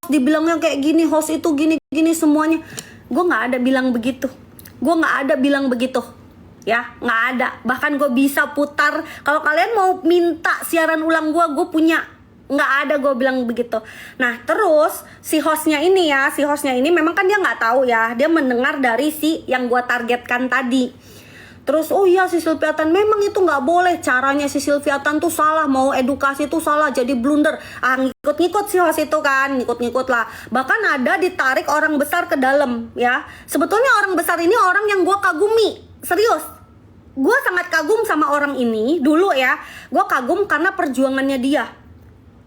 dibilangnya kayak gini, host itu gini-gini semuanya. Gue nggak ada bilang begitu. Gue nggak ada bilang begitu. Ya, nggak ada. Bahkan gue bisa putar. Kalau kalian mau minta siaran ulang gue punya. Nggak ada gue bilang begitu. Nah, terus si hostnya ini memang kan dia nggak tahu ya. Dia mendengar dari si yang gue targetkan tadi. Terus, oh iya si Sylvia Tan memang itu nggak boleh, caranya si Sylvia Tan tuh salah, mau edukasi tuh salah, jadi blunder. Ngikut-ngikut si host itu kan, ngikut-ngikut lah. Bahkan ada ditarik orang besar ke dalam ya. Sebetulnya orang besar ini orang yang gue kagumi, serius. Gue sangat kagum sama orang ini dulu ya. Gue kagum karena perjuangannya dia.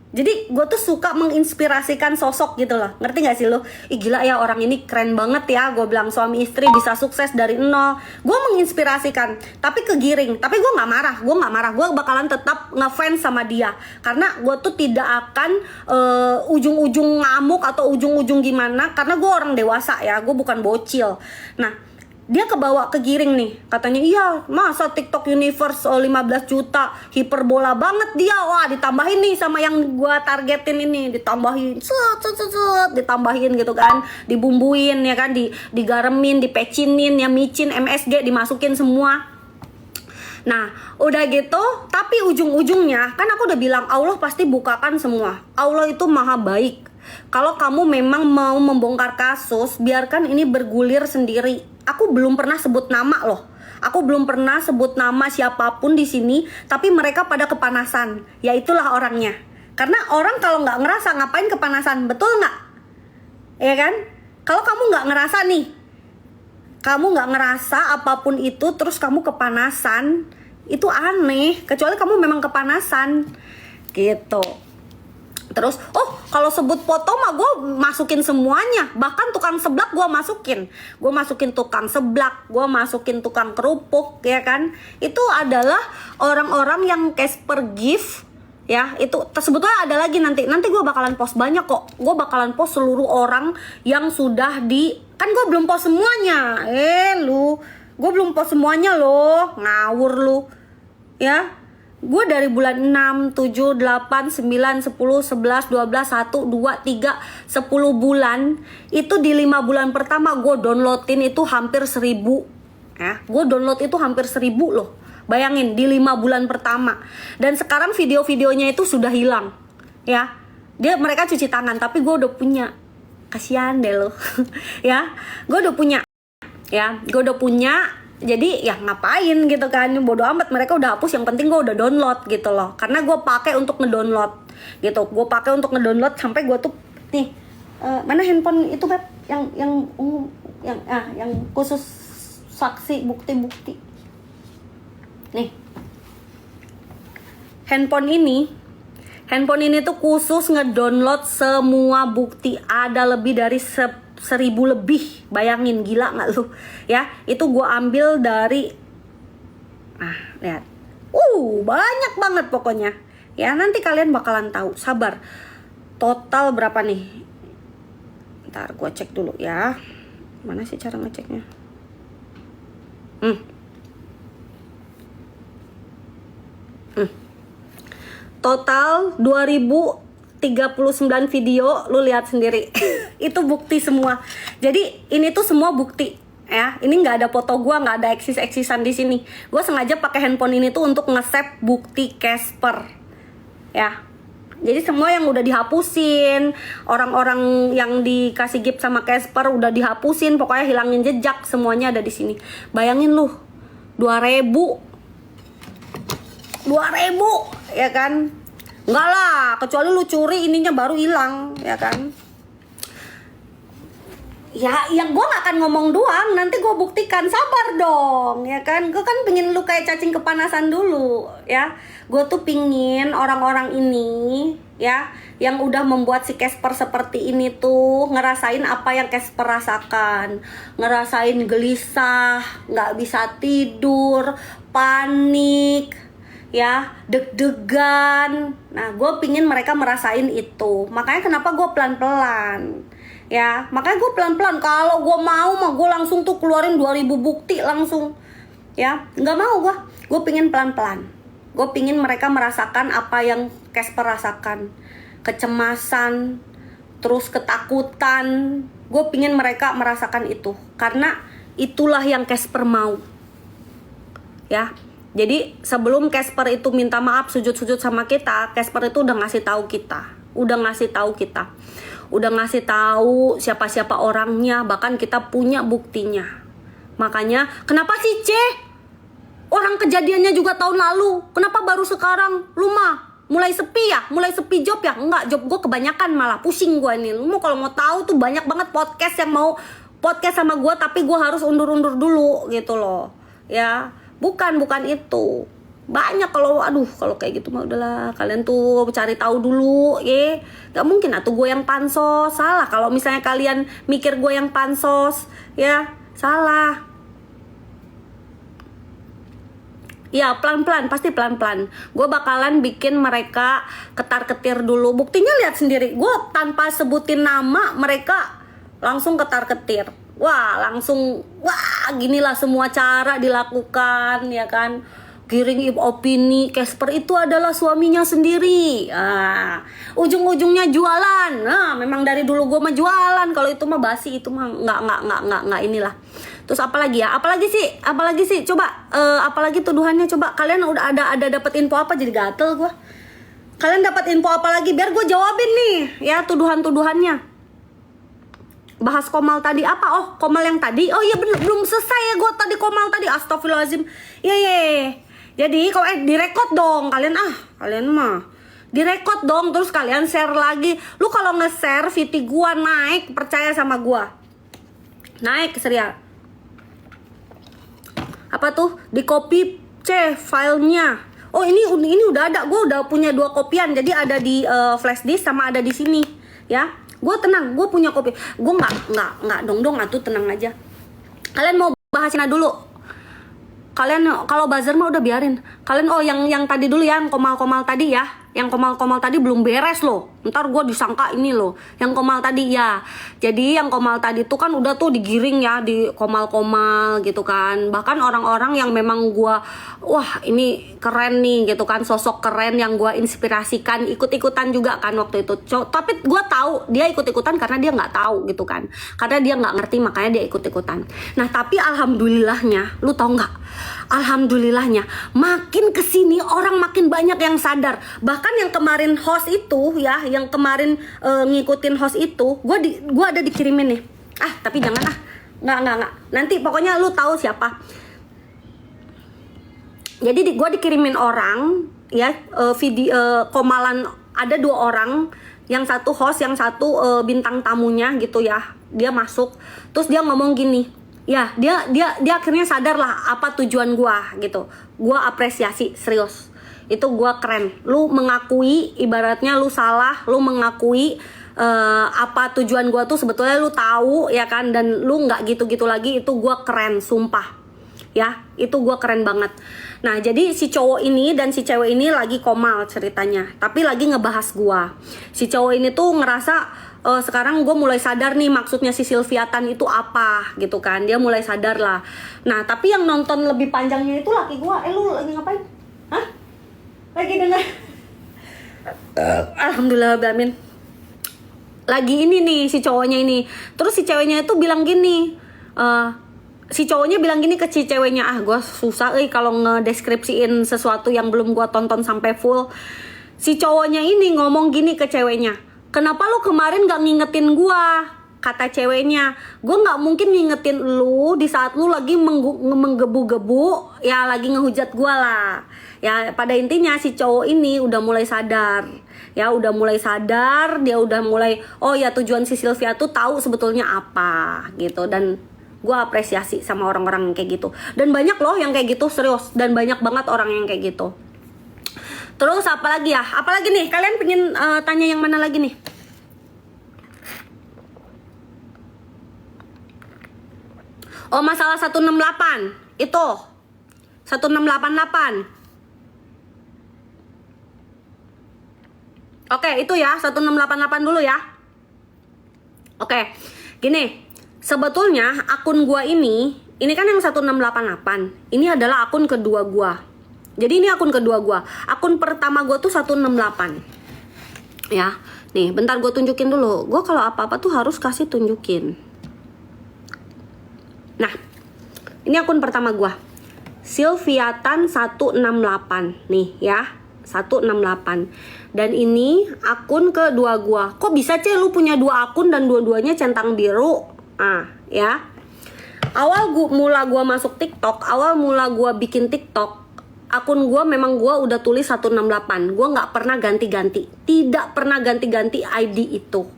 Jadi gue tuh suka menginspirasikan sosok gitu loh. Ngerti gak sih lo? Ih gila ya, orang ini keren banget ya. Gue bilang suami istri bisa sukses dari nol. Gue menginspirasikan. Tapi kegiring. Tapi gue gak marah. Gue bakalan tetap ngefans sama dia. Karena gue tuh tidak akan ujung-ujung ngamuk atau ujung-ujung gimana. Karena gue orang dewasa ya. Gue bukan bocil. Nah, dia kebawa kegiring nih, katanya iya masa TikTok universe 15 juta, hiperbola banget dia. Wah ditambahin nih sama yang gua targetin ini, ditambahin ditambahin gitu kan, dibumbuin ya kan, digaremin, dipecinin ya, micin, MSG dimasukin semua. Nah udah gitu, tapi ujung-ujungnya kan aku udah bilang Allah pasti bukakan semua. Allah itu maha baik. Kalau kamu memang mau membongkar kasus, biarkan ini bergulir sendiri. Aku belum pernah sebut nama loh. Aku belum pernah sebut nama siapapun di sini, tapi mereka pada kepanasan. Ya itulah orangnya. Karena orang kalau nggak ngerasa ngapain kepanasan, betul nggak? Ya kan? Kalau kamu nggak ngerasa nih, kamu nggak ngerasa apapun itu, terus kamu kepanasan, itu aneh. Kecuali kamu memang kepanasan, gitu. Terus, kalau sebut foto mah gue masukin semuanya. Bahkan tukang seblak gue masukin. Gue masukin tukang seblak, gue masukin tukang kerupuk, ya kan. Itu adalah orang-orang yang Casper gift, ya. Itu sebetulnya ada lagi nanti gue bakalan post banyak kok. Gue bakalan post seluruh orang yang sudah kan gue belum post semuanya. Gue belum post semuanya loh. Ngawur lu. Ya. Gue dari bulan 6, 7, 8, 9, 10, 11, 12, 1, 2, 3, 10 bulan. Itu di 5 bulan pertama gue downloadin itu hampir 1000 ya. Gue download itu hampir 1000 loh. Bayangin di 5 bulan pertama. Dan sekarang video-videonya itu sudah hilang ya. Mereka cuci tangan, tapi gue udah punya. Kasian deh lo. Ya, gue udah punya. Jadi ya ngapain gitu kan, bodo amat, mereka udah hapus, yang penting gue udah download gitu loh. Karena gue pakai untuk ngedownload gitu. Gue pakai untuk ngedownload sampai gue tuh nih, mana handphone itu Beb? Yang khusus saksi bukti-bukti. Nih. Handphone ini tuh khusus ngedownload semua bukti. Ada lebih dari 1000 lebih, bayangin, gila nggak lu ya. Itu gue ambil dari lihat, banyak banget pokoknya ya. Nanti kalian bakalan tahu, sabar. Total berapa nih, ntar gue cek dulu ya. Mana sih cara ngeceknya? Total 2039 video, lu lihat sendiri. Itu bukti semua. Jadi ini tuh semua bukti ya. Ini nggak ada foto gue, nggak ada eksisan di sini. Gue sengaja pakai handphone ini tuh untuk nge-save bukti Casper ya. Jadi semua yang udah dihapusin, orang-orang yang dikasih gift sama Casper udah dihapusin, pokoknya hilangin jejak, semuanya ada di sini. Bayangin lu, 2000 ya kan. Enggak lah, kecuali lu curi ininya baru hilang, ya kan. Ya gue gak akan ngomong doang, nanti gue buktikan, sabar dong, ya kan. Gue kan pingin lu kayak cacing kepanasan dulu, ya. Gue tuh pingin orang-orang ini, ya, yang udah membuat si Casper seperti ini tuh ngerasain apa yang Casper rasakan. Ngerasain gelisah, gak bisa tidur, panik, ya, deg-degan. Nah, gue pingin mereka merasain itu. Makanya kenapa gue pelan-pelan, ya. Makanya gue pelan-pelan. Kalau gue mau mah gue langsung tuh keluarin 2000 bukti langsung, ya. Nggak mau gue. Gue pingin pelan-pelan. Gue pingin mereka merasakan apa yang Casper rasakan. Kecemasan, terus ketakutan. Gue pingin mereka merasakan itu, karena itulah yang Casper mau. Ya, jadi sebelum Casper itu minta maaf sujud-sujud sama kita, Casper itu udah ngasih tahu kita, udah ngasih tahu siapa-siapa orangnya, bahkan kita punya buktinya. Makanya kenapa sih orang kejadiannya juga tahun lalu, kenapa baru sekarang lu mah mulai sepi ya, mulai sepi job ya? Enggak, job gue kebanyakan, malah pusing gue nih. Lu kalau mau tahu tuh banyak banget podcast yang mau podcast sama gue, tapi gue harus undur-undur dulu gitu loh. Ya, bukan itu. Banyak kalau kayak gitu mah udahlah, kalian tuh cari tahu dulu, ya. Gak mungkin atuh gue yang pansos. Salah kalau misalnya kalian mikir gue yang pansos, ya. Salah. Ya pelan-pelan, pasti pelan-pelan. Gue bakalan bikin mereka ketar-ketir dulu. Buktinya lihat sendiri, gue tanpa sebutin nama mereka langsung ketar-ketir. Wah ginilah semua cara dilakukan, ya kan. Giring opini, Casper itu adalah suaminya sendiri. Ujung-ujungnya jualan. Nah, memang dari dulu gue mah jualan. Kalau itu mah basi, itu mah nggak inilah. Terus apalagi sih? Coba apalagi tuduhannya, coba kalian udah ada dapat info apa? Jadi gatel gue. Kalian dapat info apa lagi biar gue jawabin nih, ya, tuduhannya. Bahas Komal tadi apa? Oh, Komal yang tadi. Oh iya, belum selesai ya gue tadi Komal tadi. Astagfirullahaladzim. Iya. Jadi kalau direkod dong kalian mah. Direkod dong, terus kalian share lagi. Lu kalau nge-share VT gua naik, percaya sama gua. Naik serial. Apa tuh? Di copy filenya. Oh, ini udah ada. Gua udah punya 2 kopian. Jadi ada di flash disk sama ada di sini, ya. Gua tenang, gua punya kopi. Gua nggak dong atuh, tenang aja. Kalian mau bahasnya dulu? Kalian kalau buzzer mah udah biarin. Kalian yang tadi dulu, yang Komal tadi ya. Yang Komal tadi belum beres loh. Ntar gue disangka ini loh. Yang Komal tadi ya. Jadi yang Komal tadi tuh kan udah tuh digiring ya, di Komal gitu kan. Bahkan orang-orang yang memang gue, wah ini keren nih gitu kan, sosok keren yang gue inspirasikan, ikut-ikutan juga kan waktu itu. Tapi gue tahu dia ikut-ikutan karena dia nggak tahu gitu kan. Karena dia nggak ngerti, makanya dia ikut-ikutan. Nah tapi alhamdulillahnya, lu tau nggak? Alhamdulillahnya makin kesini orang makin banyak yang sadar. Bahkan yang kemarin host itu ya, yang kemarin ngikutin host itu, gue ada dikirimin nih. Tapi jangan nggak. Nanti pokoknya lu tahu siapa. Jadi gue dikirimin orang ya, video Komalan, ada 2 orang, yang satu host, yang satu bintang tamunya gitu ya. Dia masuk, terus dia ngomong gini. Ya, dia akhirnya sadar lah apa tujuan gua gitu. Gua apresiasi, serius. Itu gua keren. Lu mengakui, ibaratnya lu salah, lu mengakui apa tujuan gua tuh sebetulnya lu tahu ya kan, dan lu nggak gitu-gitu lagi. Itu gua keren, sumpah. Ya, itu gua keren banget. Nah, jadi si cowok ini dan si cewek ini lagi Komal ceritanya, tapi lagi ngebahas gua. Si cowok ini tuh ngerasa sekarang gue mulai sadar nih maksudnya si Sylviatan itu apa gitu kan. Dia mulai sadar lah. Nah tapi yang nonton lebih panjangnya itu laki gue. Lu lagi ngapain? Hah? Lagi denger? Alhamdulillah Bamin. Lagi ini nih si cowoknya ini. Terus si ceweknya itu bilang gini, si cowoknya bilang gini ke si ceweknya, gue susah kalau ngedeskripsiin sesuatu yang belum gue tonton sampai full. Si cowoknya ini ngomong gini ke ceweknya, kenapa lu kemarin gak ngingetin gua? Kata ceweknya, gua gak mungkin ngingetin lu di saat lu lagi menggebu-gebu, ya lagi ngehujat gua lah. Ya pada intinya si cowok ini udah mulai sadar. Ya udah mulai sadar, dia udah mulai, oh ya tujuan si Sylvia tuh tahu sebetulnya apa gitu. Dan gua apresiasi sama orang-orang yang kayak gitu. Dan banyak loh yang kayak gitu, serius. Dan banyak banget orang yang kayak gitu. Terus apa lagi ya? Apa lagi nih? Kalian pengen tanya yang mana lagi nih? Oh, masalah 168. Itu 1688. Oke, itu ya 1688 dulu ya. Oke. Gini, sebetulnya akun gua ini kan yang 1688. Ini adalah akun kedua gua. Jadi ini akun kedua gua. Akun pertama gua tuh 168. Ya. Nih, bentar gue tunjukin dulu. Gue kalau apa-apa tuh harus kasih tunjukin. Nah, ini akun pertama gue, Sylviatan 168 nih ya, 168. Dan ini akun kedua gue. Kok bisa lu punya 2 akun dan dua-duanya centang biru? Ya. Awal mula gue masuk TikTok, awal mula gue bikin TikTok, akun gue memang gue udah tulis 168. Gue nggak pernah ganti-ganti, tidak pernah ganti-ganti ID itu,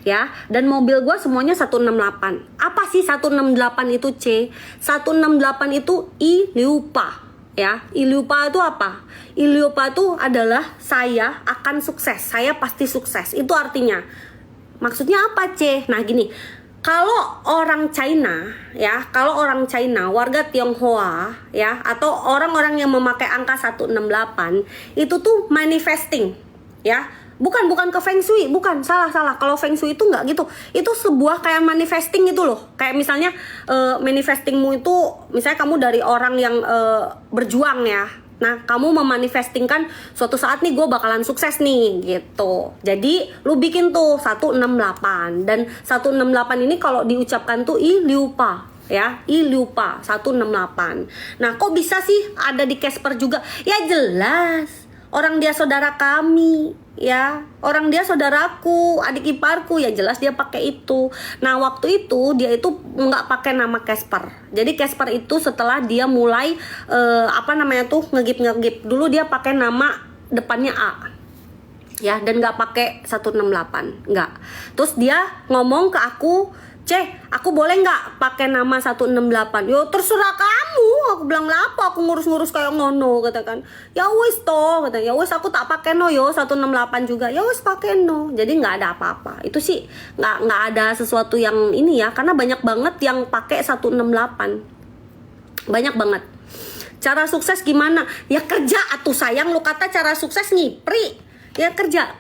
ya. Dan mobil gue semuanya 168. Apa sih 168 itu, C? 168 itu Iliupa, ya. Iliupa itu apa? Iliupa itu adalah saya akan sukses, saya pasti sukses. Itu artinya, maksudnya apa, C? Nah gini, kalau orang China, ya, kalau orang China, warga Tionghoa, ya, atau orang-orang yang memakai angka 168, itu tuh manifesting, ya. Bukan ke Feng Shui, bukan, salah. Kalau Feng Shui itu nggak gitu. Itu sebuah kayak manifesting itu loh. Kayak misalnya manifestingmu itu, misalnya kamu dari orang yang berjuang ya. Nah, kamu memanifestingkan suatu saat nih gue bakalan sukses nih gitu. Jadi lu bikin tuh 168. Dan 168 ini kalau diucapkan tuh Iliupa, ya, Iliupa 168. Nah, kok bisa sih ada di Casper juga? Ya jelas, orang dia saudara kami, ya, orang dia saudaraku, adik iparku, ya jelas dia pakai itu. Nah, waktu itu dia itu nggak pakai nama Casper. Jadi Casper itu setelah dia mulai ngegip dulu dia pakai nama depannya A, ya, dan nggak pakai 168, nggak. Terus dia ngomong ke aku, aku boleh nggak pakai nama 168? Yo terserah kamu, aku bilang lah apa aku ngurus-ngurus kayak ngono, katakan. Ya wis toh, kata. Ya wis aku tak pakai no yo 168 juga. Ya wis pakai no. Jadi nggak ada apa-apa. Itu sih nggak ada sesuatu yang ini ya, karena banyak banget yang pakai 168. Banyak banget. Cara sukses gimana? Ya kerja atuh sayang, lu kata cara sukses ngipri. Ya kerja.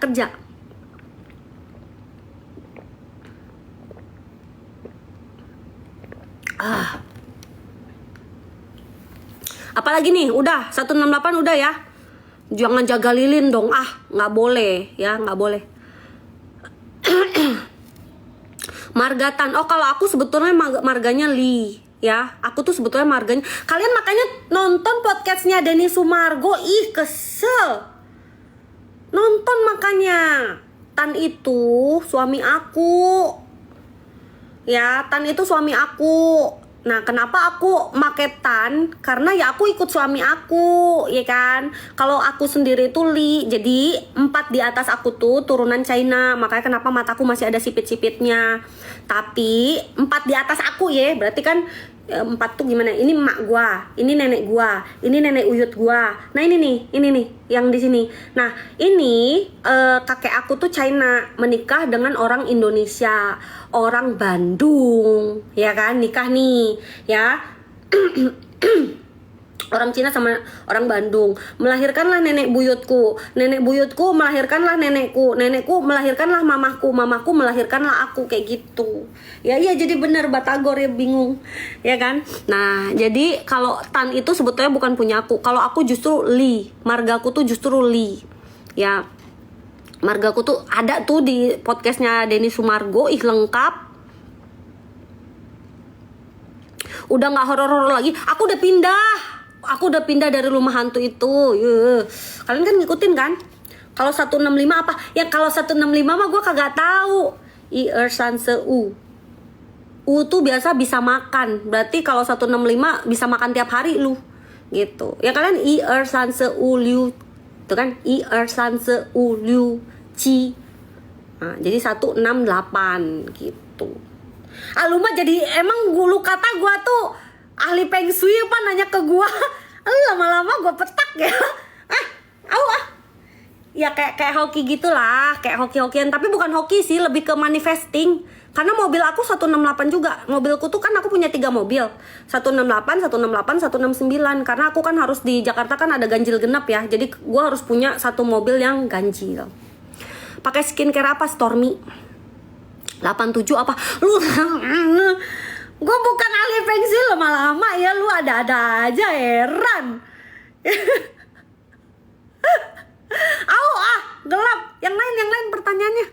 Apalagi nih, udah 168 udah ya. Jangan jaga lilin dong, nggak boleh ya, nggak boleh. Margatan, kalau aku sebetulnya marganya Li, ya. Aku tuh sebetulnya marganya. Kalian makanya nonton podcastnya Denny Sumargo, kesel. Nonton makanya. Tan itu suami aku. Ya, Tan itu suami aku. Nah, kenapa aku make Tan? Karena ya aku ikut suami aku, ya kan? Kalau aku sendiri itu Li, jadi 4 di atas aku tuh turunan China. Makanya kenapa mataku masih ada sipit-sipitnya. Tapi 4 di atas aku ya, berarti kan 4 tuh gimana? Ini emak gua, ini nenek gua, ini nenek uyut gua. Nah ini nih yang di sini. Nah ini kakek aku tuh China, menikah dengan orang Indonesia, orang Bandung, ya kan, nikah nih, ya. Orang Cina sama orang Bandung. Melahirkanlah nenek buyutku melahirkanlah nenekku melahirkanlah mamahku melahirkanlah aku, kayak gitu. Ya iya, jadi bener Batagor ya, bingung, ya kan. Nah, jadi kalau Tan itu sebetulnya bukan punya aku. Kalau aku justru Li, margaku tuh justru Li. Ya, margaku tuh ada tuh di podcastnya Denny Sumargo, lengkap. Udah nggak horor-horor lagi. Aku udah pindah dari rumah hantu itu. Kalian kan ngikutin kan? Kalau 165 apa? Ya kalau 165 mah gue kagak tahu. U tuh biasa bisa makan. Berarti kalau 165 bisa makan tiap hari lu. Gitu. Ya kalian liu. Itu kan liu ci. Nah, jadi 168 gitu. Lu mah jadi emang lu kata gue tuh ahli Feng Shui apa nanya ke gua. Lama-lama gua petak ya. Ya kayak hoki gitulah, kayak hoki-hokian, tapi bukan hoki sih, lebih ke manifesting. Karena mobil aku 168 juga. Mobilku tuh kan aku punya 3 mobil. 168, 169. Karena aku kan harus di Jakarta kan ada ganjil genap ya. Jadi gua harus punya 1 mobil yang ganjil. Pakai skincare apa? Stormy 87 apa? Lu gue bukan ahli Feng Shui, lama-lama ya lu ada-ada aja, heran. Gelap. Yang lain pertanyaannya.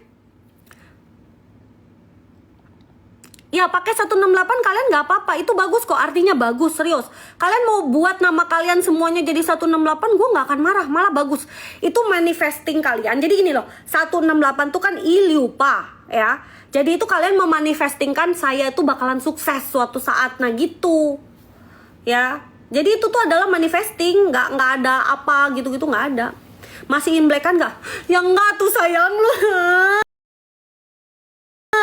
Ya pakai 168 kalian nggak apa-apa, itu bagus kok, artinya bagus, serius. Kalian mau buat nama kalian semuanya jadi 168, gue nggak akan marah, malah bagus. Itu manifesting kalian. Jadi gini loh, 168 tuh kan iliupa ya. Jadi itu kalian memanifestingkan saya itu bakalan sukses suatu saat, nah gitu ya. Jadi itu tuh adalah manifesting, nggak ada apa gitu-gitu, nggak ada. Masih imlek kan nggak? Ya nggak tuh sayang lu.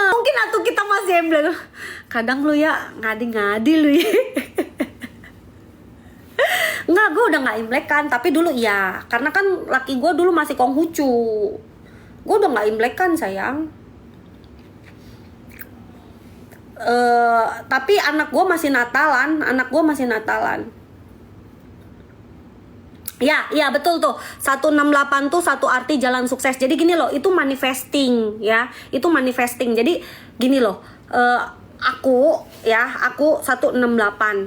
Mungkin atuh kita masih emblem. Kadang lu ya ngadi-ngadi lu ya. Enggak, gue udah gak imlek kan. Tapi dulu iya, karena kan laki gue dulu masih Konghucu. Gue udah gak imlek kan sayang. Tapi anak gue masih Natalan. Ya betul tuh, 168 tuh satu arti jalan sukses. Jadi gini loh, itu manifesting ya. Itu manifesting. Jadi gini loh, aku 168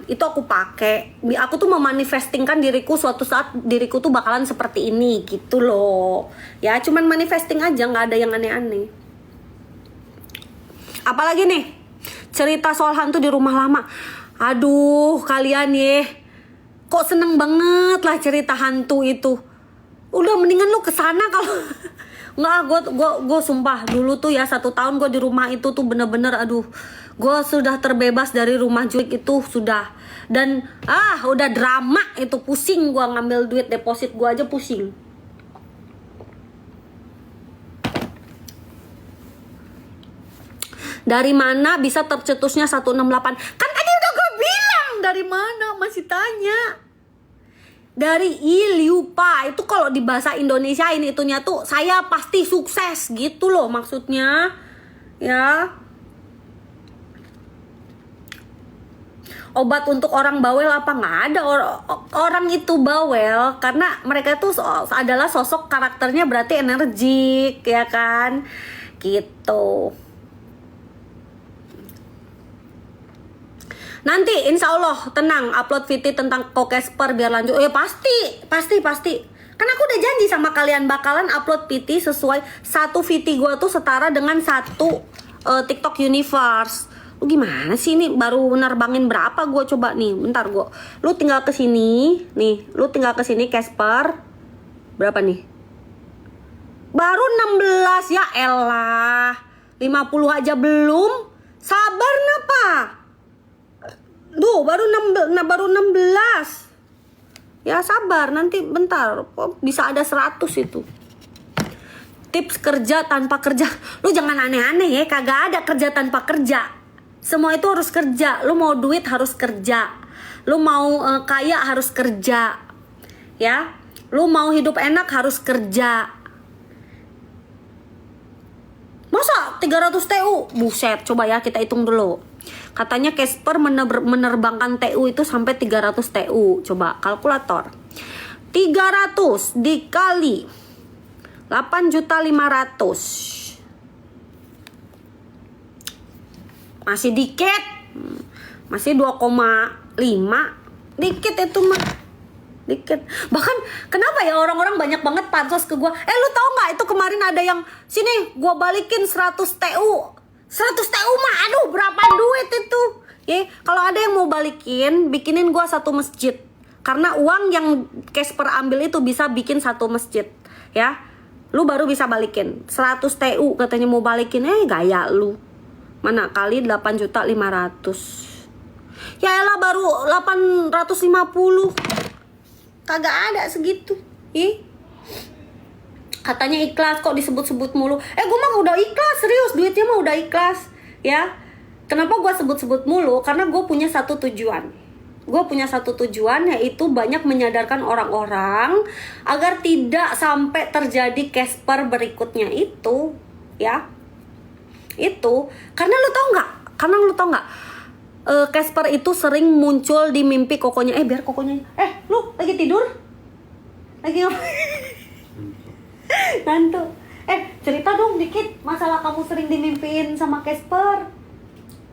itu aku pakai. Aku tuh memanifestingkan diriku suatu saat diriku tuh bakalan seperti ini gitu loh. Ya cuman manifesting aja, nggak ada yang aneh-aneh. Apalagi nih, cerita soal hantu di rumah lama. Aduh kalian ya, kok seneng banget lah cerita hantu itu. Udah mendingan lu kesana kalau nggak. Gue sumpah dulu tuh ya 1 tahun gue di rumah itu tuh bener-bener aduh, gue sudah terbebas dari rumah jurik itu sudah. Dan udah drama itu, pusing gue ngambil duit deposit gue aja pusing. Dari mana bisa tercetusnya 168? Kan tadi udah gue bilang dari mana, masih tanya. Dari iliupa, itu kalau di bahasa Indonesia ini itunya tuh saya pasti sukses gitu loh maksudnya. Ya. Obat untuk orang bawel apa nggak ada. Orang itu bawel karena mereka tuh adalah sosok karakternya berarti energik ya kan. Gitu. Nanti insya Allah tenang upload VT tentang Kokesper biar lanjut. Pasti. Kan aku udah janji sama kalian bakalan upload VT sesuai satu VT gue tuh setara dengan satu TikTok Universe. Lu gimana sih ini baru nerbangin berapa gue coba nih. Bentar gue. Lu tinggal ke sini nih. Lu tinggal ke sini Casper. Berapa nih? Baru 16 ya elah. 50 aja belum. Sabar napa? Duh, baru 16. Ya sabar, nanti bentar. Bisa ada 100 itu. Tips kerja tanpa kerja. Lu jangan aneh-aneh ya, kagak ada kerja tanpa kerja. Semua itu harus kerja. Lu mau duit harus kerja. Lu mau kaya harus kerja. Ya. Lu mau hidup enak harus kerja. Masa 300 TU? Buset, coba ya kita hitung dulu. Katanya Casper menerbangkan TU itu sampai 300 TU. Coba kalkulator. 300 dikali 8.500. Masih dikit. Masih 2,5. Dikit itu mah. Dikit. Bahkan kenapa ya orang-orang banyak banget pansos ke gua. Lu tau gak itu kemarin ada yang sini gua balikin 100 TU. 100 TU mah aduh berapa duit itu. Kalau ada yang mau balikin, bikinin gua satu masjid. Karena uang yang Casper ambil itu bisa bikin satu masjid, ya. Lu baru bisa balikin. 100 TU katanya mau balikin, gaya lu. Mana kali 8.500.000. Ya elah baru 850. Kagak ada segitu. Katanya ikhlas kok disebut-sebut mulu. Gue mah udah ikhlas, serius, duitnya mah udah ikhlas. Ya. Kenapa gue sebut-sebut mulu? Karena gue punya satu tujuan. Gue punya satu tujuan, yaitu banyak menyadarkan orang-orang agar tidak sampai terjadi Casper berikutnya itu. Ya. Itu. Karena lu tau nggak? Casper itu sering muncul di mimpi kokonya. Biar kokonya. Lu lagi tidur? Lagi ngantuk. Cerita dong dikit masalah kamu sering dimimpiin sama Casper.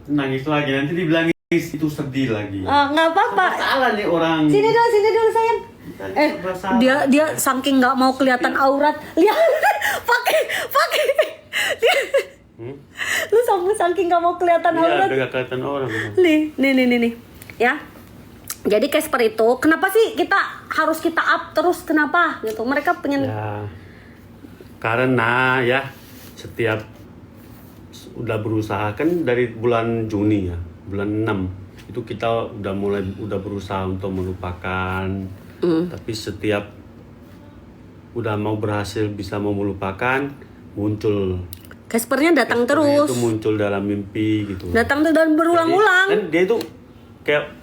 Nangis lagi, nanti dibilang itu sedih lagi. Nggak apa-apa. Salah nih orang. Sini dulu sayang. Dia saking nggak mau kelihatan aurat. Lihat, pakai. Lu saking gak mau kelihatan Iya, aurat. udah gak kelihatan orang. Nih. Ya. Jadi Casper itu, kenapa sih harus kita up terus? Kenapa gitu? Mereka pengen Ya, karena ya setiap udah berusaha kan dari bulan Juni ya, bulan 6 itu kita udah berusaha untuk melupakan. Tapi setiap udah mau berhasil bisa mau melupakan, muncul Caspernya datang Caspernya terus. itu muncul dalam mimpi gitu. Datang dan berulang-ulang. Kan dia itu kayak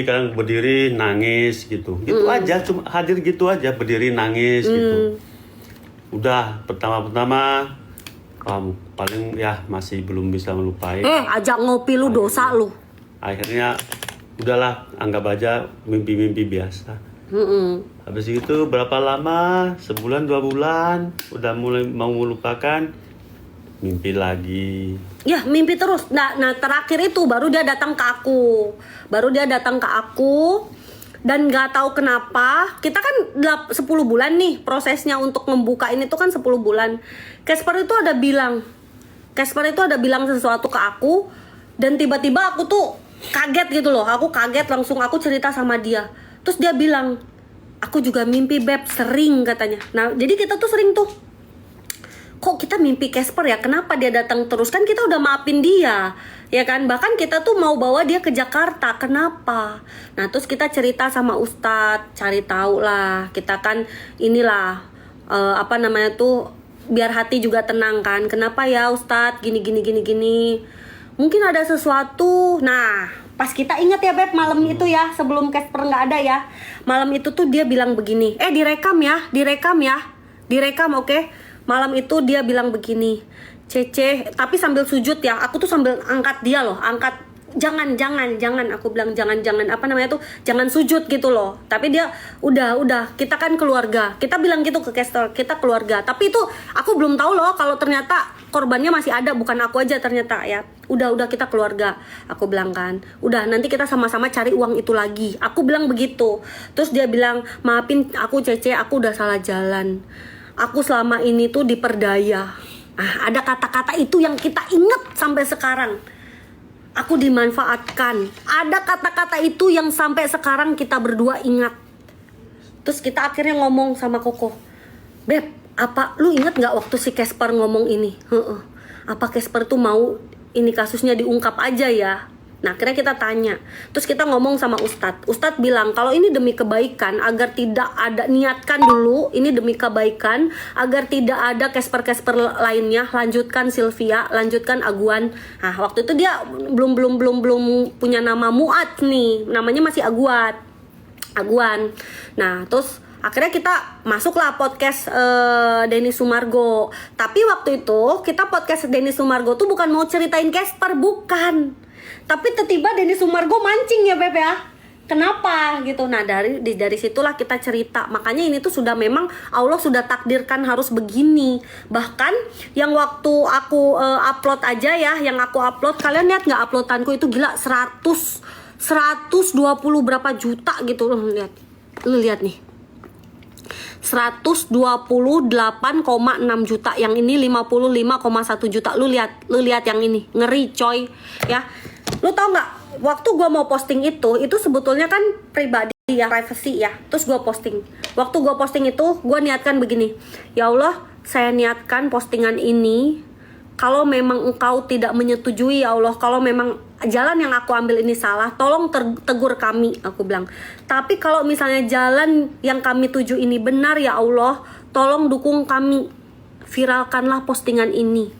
kadang berdiri nangis gitu aja, cuma hadir gitu aja, berdiri nangis gitu. Udah pertama paling ya masih belum bisa melupain. Ajak ngopi lu dosa lu. Akhirnya udahlah, anggap aja mimpi-mimpi biasa. Habis itu berapa lama, sebulan 2 bulan udah mulai mau melupakan, mimpi lagi. Ya mimpi terus. Nah terakhir itu baru dia datang ke aku. Dan gak tahu kenapa. Kita kan 10 bulan nih prosesnya untuk membuka ini tuh kan 10 bulan. Casper itu ada bilang sesuatu ke aku. Dan tiba-tiba aku tuh kaget gitu loh. Aku kaget, langsung aku cerita sama dia. Terus dia bilang, aku juga mimpi Beb, sering katanya. Nah jadi kita tuh sering tuh, kok kita mimpi Casper ya? Kenapa dia datang terus? Kan kita udah maafin dia, ya kan? Bahkan kita tuh mau bawa dia ke Jakarta. Kenapa? Nah, terus kita cerita sama Ustadz, cari tahu lah. Kita kan inilah biar hati juga tenang kan. Kenapa ya Ustadz? Gini. Mungkin ada sesuatu. Nah, pas kita ingat ya Beb, malam itu ya, sebelum Casper nggak ada ya. Malam itu tuh dia bilang begini. Direkam, oke? Malam itu dia bilang begini, Cece, tapi sambil sujud ya. Aku tuh sambil angkat dia loh, jangan, aku bilang jangan jangan sujud gitu loh. Tapi dia udah, kita kan keluarga. Kita bilang gitu ke Casper, kita keluarga. Tapi itu aku belum tahu loh kalau ternyata korbannya masih ada, bukan aku aja ternyata ya. Udah kita keluarga. Aku bilang kan, udah nanti kita sama-sama cari uang itu lagi. Aku bilang begitu. Terus dia bilang, maafin aku Cece, aku udah salah jalan. Aku selama ini tuh diperdaya. Ada kata-kata itu yang kita ingat sampai sekarang. Aku dimanfaatkan. Ada kata-kata itu yang sampai sekarang kita berdua ingat. Terus kita akhirnya ngomong sama Koko, Beb, apa lu ingat gak waktu si Casper ngomong ini? Apa Casper tuh mau ini kasusnya diungkap aja ya? Nah akhirnya kita tanya. Terus kita ngomong sama Ustadz. Ustadz bilang kalau ini demi kebaikan, agar tidak ada, niatkan dulu ini demi kebaikan, agar tidak ada Casper lainnya. Lanjutkan Sylvia, lanjutkan Aguan. Nah waktu itu dia belum punya nama Muat nih, namanya masih Aguan. Nah terus akhirnya kita masuklah podcast Denny Sumargo. Tapi waktu itu kita podcast Denny Sumargo tuh bukan mau ceritain Casper, bukan. Tapi tiba-tiba Denny Sumargo mancing ya Beb ya. Kenapa gitu? Nah dari situlah kita cerita. Makanya ini tuh sudah memang Allah sudah takdirkan harus begini. Bahkan yang waktu aku upload aja ya, yang aku upload, kalian lihat nggak uploadanku itu gila 120 berapa juta gitu. Lu lihat nih. 128,6 juta, yang ini 55,1 juta. Lu lihat yang ini, ngeri coy ya. Lu tau nggak, waktu gue mau posting itu sebetulnya kan pribadi ya, privacy ya. Terus gue posting, waktu gue posting itu gue niatkan begini, ya Allah, saya niatkan postingan ini, kalau memang engkau tidak menyetujui ya Allah, kalau memang jalan yang aku ambil ini salah, tolong tegur kami, aku bilang. Tapi kalau misalnya jalan yang kami tuju ini benar ya Allah, tolong dukung kami, viralkanlah postingan ini.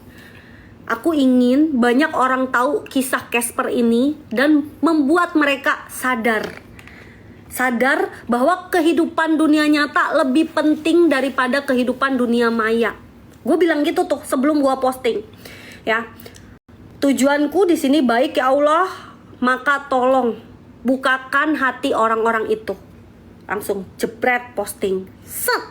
Aku ingin banyak orang tahu kisah Casper ini dan membuat mereka sadar bahwa kehidupan dunia nyata lebih penting daripada kehidupan dunia maya. Gue bilang gitu tuh sebelum gue posting ya. Tujuanku di sini baik ya Allah, maka tolong bukakan hati orang-orang itu. Langsung jebret posting. Set.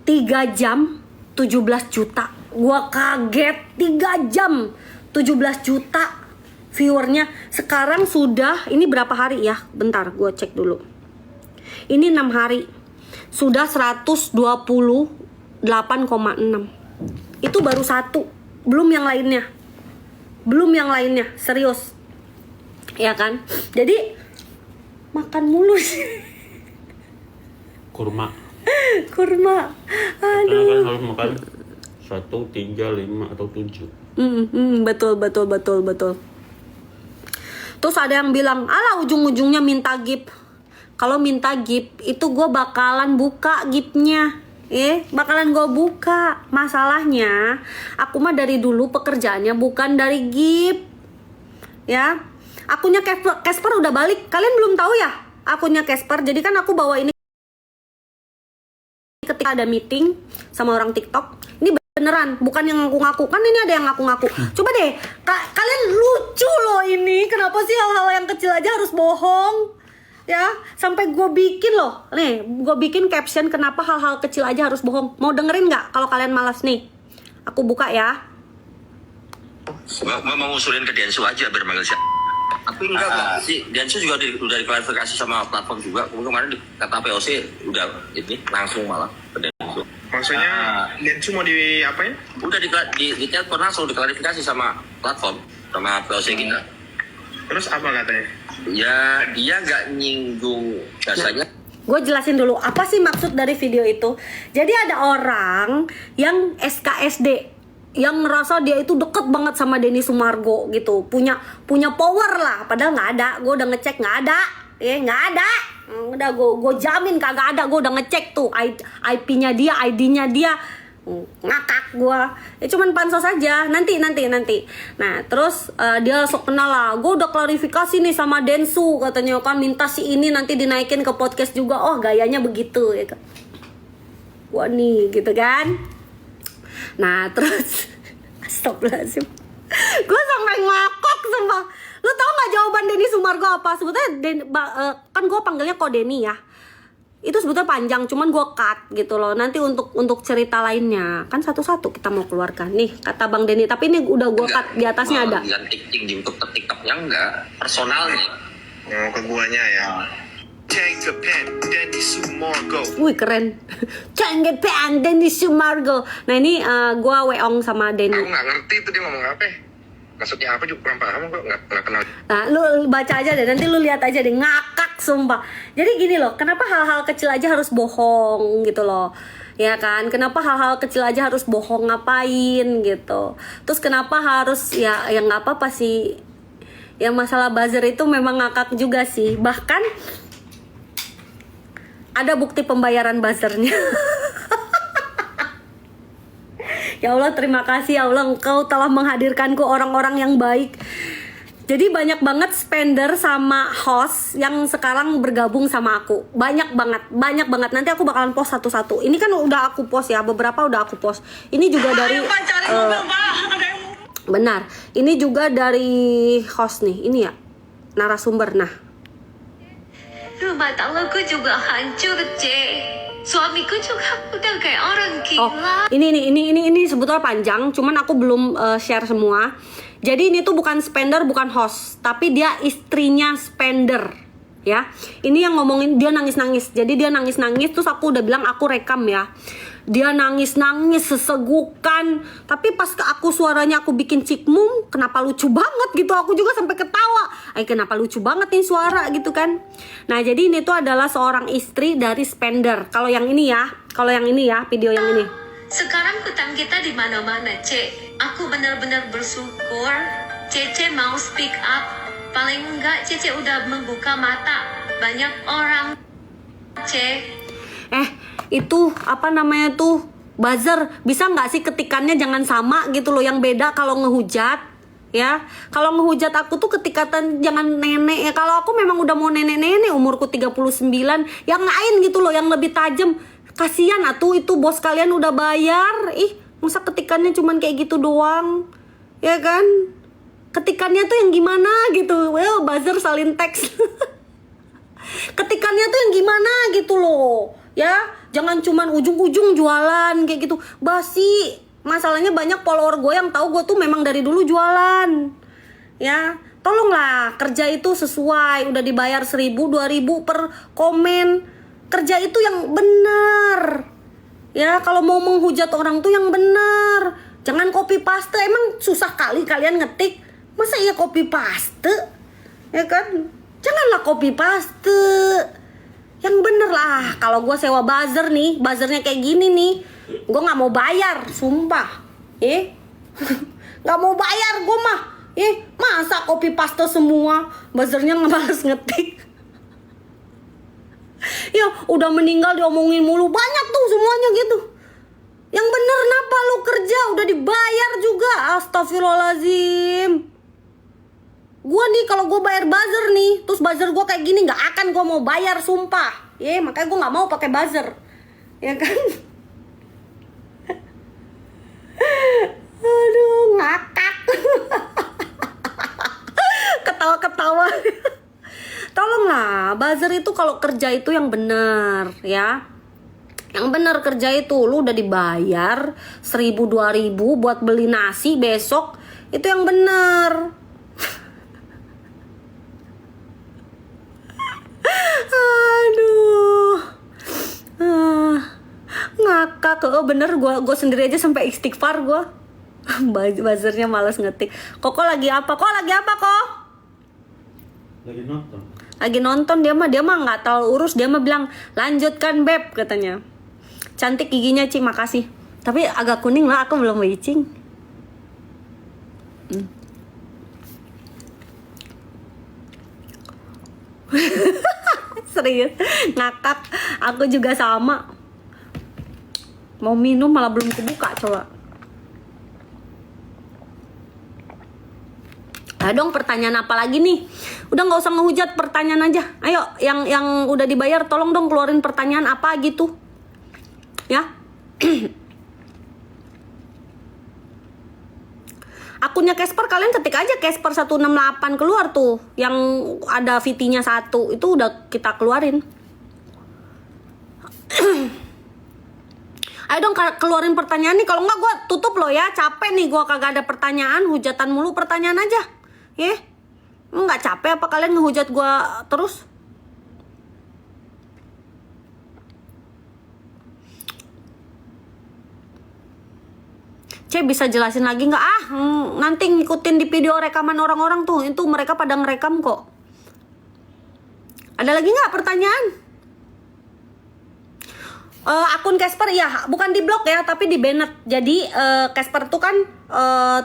3 jam 17 juta. Gua kaget, 3 jam 17 juta viewernya. Sekarang sudah, ini berapa hari ya? Bentar, gue cek dulu. Ini 6 hari. Sudah 128,6. Itu baru satu. belum yang lainnya. Belum yang lainnya, serius. Ya kan? Jadi makan mulu sih. Kurma. Kurma. Karena Aduh. kan harus makan 1, 3, 5 atau 7. Betul. Terus ada yang bilang, alah ujung-ujungnya minta gift. Kalau minta gift itu gue bakalan buka giftnya. Bakalan gue buka. Masalahnya aku mah dari dulu pekerjaannya bukan dari gift. Ya, akunnya Casper udah balik. Kalian belum tahu ya akunnya Casper. Jadi kan aku bawa ini ketika ada meeting sama orang TikTok. Ini beneran, bukan yang ngaku-ngaku. Kan ini ada yang ngaku-ngaku. Coba deh, kalian lucu loh ini. Kenapa sih hal-hal yang kecil aja harus bohong? Ya, sampai gue bikin loh. Nih, gue bikin caption kenapa hal-hal kecil aja harus bohong. Mau dengerin nggak? Kalau kalian malas nih, aku buka ya. Mau ngusulin ke Densu aja biar manggil siapa. Tapi enggak sih, Densu juga udah diklarifikasi sama platform juga. Kemarin kata POC udah ini langsung malah ke Densu. Maksudnya Densu mau di apa ya? Udah di telepon langsung diklarifikasi sama platform sama POC kita. Terus apa katanya? Ya dia nggak nyinggung biasanya. Gue jelasin dulu apa sih maksud dari video itu. Jadi ada orang yang SKSD yang ngerasa dia itu deket banget sama Denny Sumargo gitu, punya power lah, padahal nggak ada. Gue udah ngecek nggak ada, nggak ada. Udah gue jamin kagak ada. Gue udah ngecek tuh IP-nya dia, ID-nya dia. Ngakak gue. Cuman pansos aja. Nanti. Nah terus dia sok kenal lah. Gue udah klarifikasi nih sama Densu, katanya kan minta si ini nanti dinaikin ke podcast juga. Oh gayanya begitu ya kan. Wah nih gitu kan. Nah terus astagfirullahaladzim, gue sampai ngakak sumpah. Lo tau gak jawaban Denny Sumargo apa? Sebetulnya kan gue panggilnya kok Denny ya. Itu sebetulnya panjang, cuman gue cut gitu loh. Nanti untuk cerita lainnya kan satu-satu kita mau keluarkan. Nih kata Bang Denny, tapi ini udah gue cut, di atasnya ada. Ganti di untuk TikToknya enggak, personalnya. Oh, ke guanya ya. Change pen, Denny Sumargo. Wih keren. Canggih pen Denny Sumargo. Nah ini gue weong sama Denny. Aku nggak ngerti itu dia ngomong apa. Maksudnya apa juga kurang paham kok, nggak kenal. Nah, lu baca aja deh, nanti lu lihat aja deh, ngakak sumpah. Jadi gini loh, kenapa hal-hal kecil aja harus bohong gitu loh. Ya kan, kenapa hal-hal kecil aja harus bohong, ngapain gitu. Terus kenapa harus ya nggak apa-apa sih. Ya masalah buzzer itu memang ngakak juga sih. Bahkan ada bukti pembayaran buzzernya. Ya Allah, terima kasih ya Allah, Engkau telah menghadirkanku orang-orang yang baik. Jadi banyak banget spender sama host yang sekarang bergabung sama aku. Banyak banget. Nanti aku bakalan post satu-satu. Ini kan udah aku post ya, beberapa udah aku post. Ini juga dari benar. Ini juga dari host nih. Ini ya narasumber. Nah, rumah tanggaku juga hancur, Cek. Suamiku juga udah kayak orang gila. Ini sebetulnya panjang, cuman aku belum share semua. Jadi ini tuh bukan spender, bukan host, tapi dia istrinya spender, ya. Ini yang ngomongin dia nangis-nangis. Jadi dia nangis-nangis, terus aku udah bilang aku rekam ya. Dia nangis-nangis sesegukan. Tapi pas ke aku suaranya aku bikin cikmum, kenapa lucu banget gitu. Aku juga sampai ketawa. Kenapa lucu banget nih suara gitu kan. Nah jadi ini tuh adalah seorang istri dari spender. Kalau yang ini ya, video yang ini. Sekarang hutang kita di mana-mana, Cek. Aku benar-benar bersyukur Cece mau speak up. Paling enggak Cece udah membuka mata banyak orang, Cek. Itu apa namanya tuh, buzzer. Bisa nggak sih ketikannya jangan sama gitu loh, yang beda kalau ngehujat ya. Kalau ngehujat aku tuh ketikatan jangan nenek ya. Kalau aku memang udah mau nenek-nenek, umurku 39, yang lain gitu loh yang lebih tajam. Kasihan atuh, itu bos kalian udah bayar. Masa ketikannya cuman kayak gitu doang, ya kan? Ketikannya tuh yang gimana gitu. Well, buzzer salin teks. Ketikannya tuh yang gimana gitu loh, ya. Jangan cuman ujung-ujung jualan kayak gitu, basi. Masalahnya banyak follower gue yang tahu gue tuh memang dari dulu jualan, ya. Tolonglah kerja itu sesuai. Udah dibayar 1.000, 2.000 per komen. Kerja itu yang benar, ya. Kalau mau menghujat orang tuh yang benar, Jangan copy paste, emang susah kali kalian ngetik. Masa iya copy paste? Ya kan? Janganlah copy paste. Yang bener lah. Kalau gue sewa buzzer nih, buzzernya kayak gini nih, gue nggak mau bayar, sumpah. Nggak mau bayar gue mah. Masa copy paste semua, buzzernya nggak males ngetik. Ya udah meninggal diomongin mulu, banyak tuh semuanya gitu. Yang bener kenapa lu kerja udah dibayar juga? Astagfirullahaladzim. Gua nih kalau gue bayar buzzer nih, terus buzzer gue kayak gini, nggak akan gue mau bayar, sumpah. Makanya gue nggak mau pakai buzzer, ya kan? Aduh, ngakak. Ketawa-ketawa. Tolonglah, buzzer itu kalau kerja itu yang benar, ya. Yang benar kerja itu, lu udah dibayar 1.000-2.000 buat beli nasi besok, itu yang benar. Aduh, ngakak. Bener, gue sendiri aja sampai istighfar gue. Buzzernya malas ngetik. Koko lagi apa? Kok lagi apa kok? Lagi nonton. Dia mah nggak terlalu urus. Dia mah bilang lanjutkan beb katanya. Cantik giginya Ci, makasih. Tapi agak kuning lah, aku belum bleaching. Serius, ngakak. Aku juga sama. Mau minum malah belum kebuka, coba. Dong, pertanyaan apa lagi nih? Udah nggak usah ngehujat, pertanyaan aja. Ayo, yang udah dibayar tolong dong keluarin pertanyaan apa gitu. Ya. Akunnya Casper kalian ketik aja Casper 168 keluar tuh, yang ada VT-nya 1 itu udah kita keluarin. Ayo dong keluarin pertanyaan nih, kalau enggak gue tutup loh ya, capek nih gue kagak ada pertanyaan, hujatan mulu, pertanyaan aja. Nggak capek apa kalian ngehujat gue terus? Bisa jelasin lagi nggak? Nanti ngikutin di video rekaman orang-orang tuh, itu mereka pada ngerekam kok. Ada lagi nggak pertanyaan? Akun Casper ya, bukan di blok ya, tapi di banned. Jadi Casper tuh kan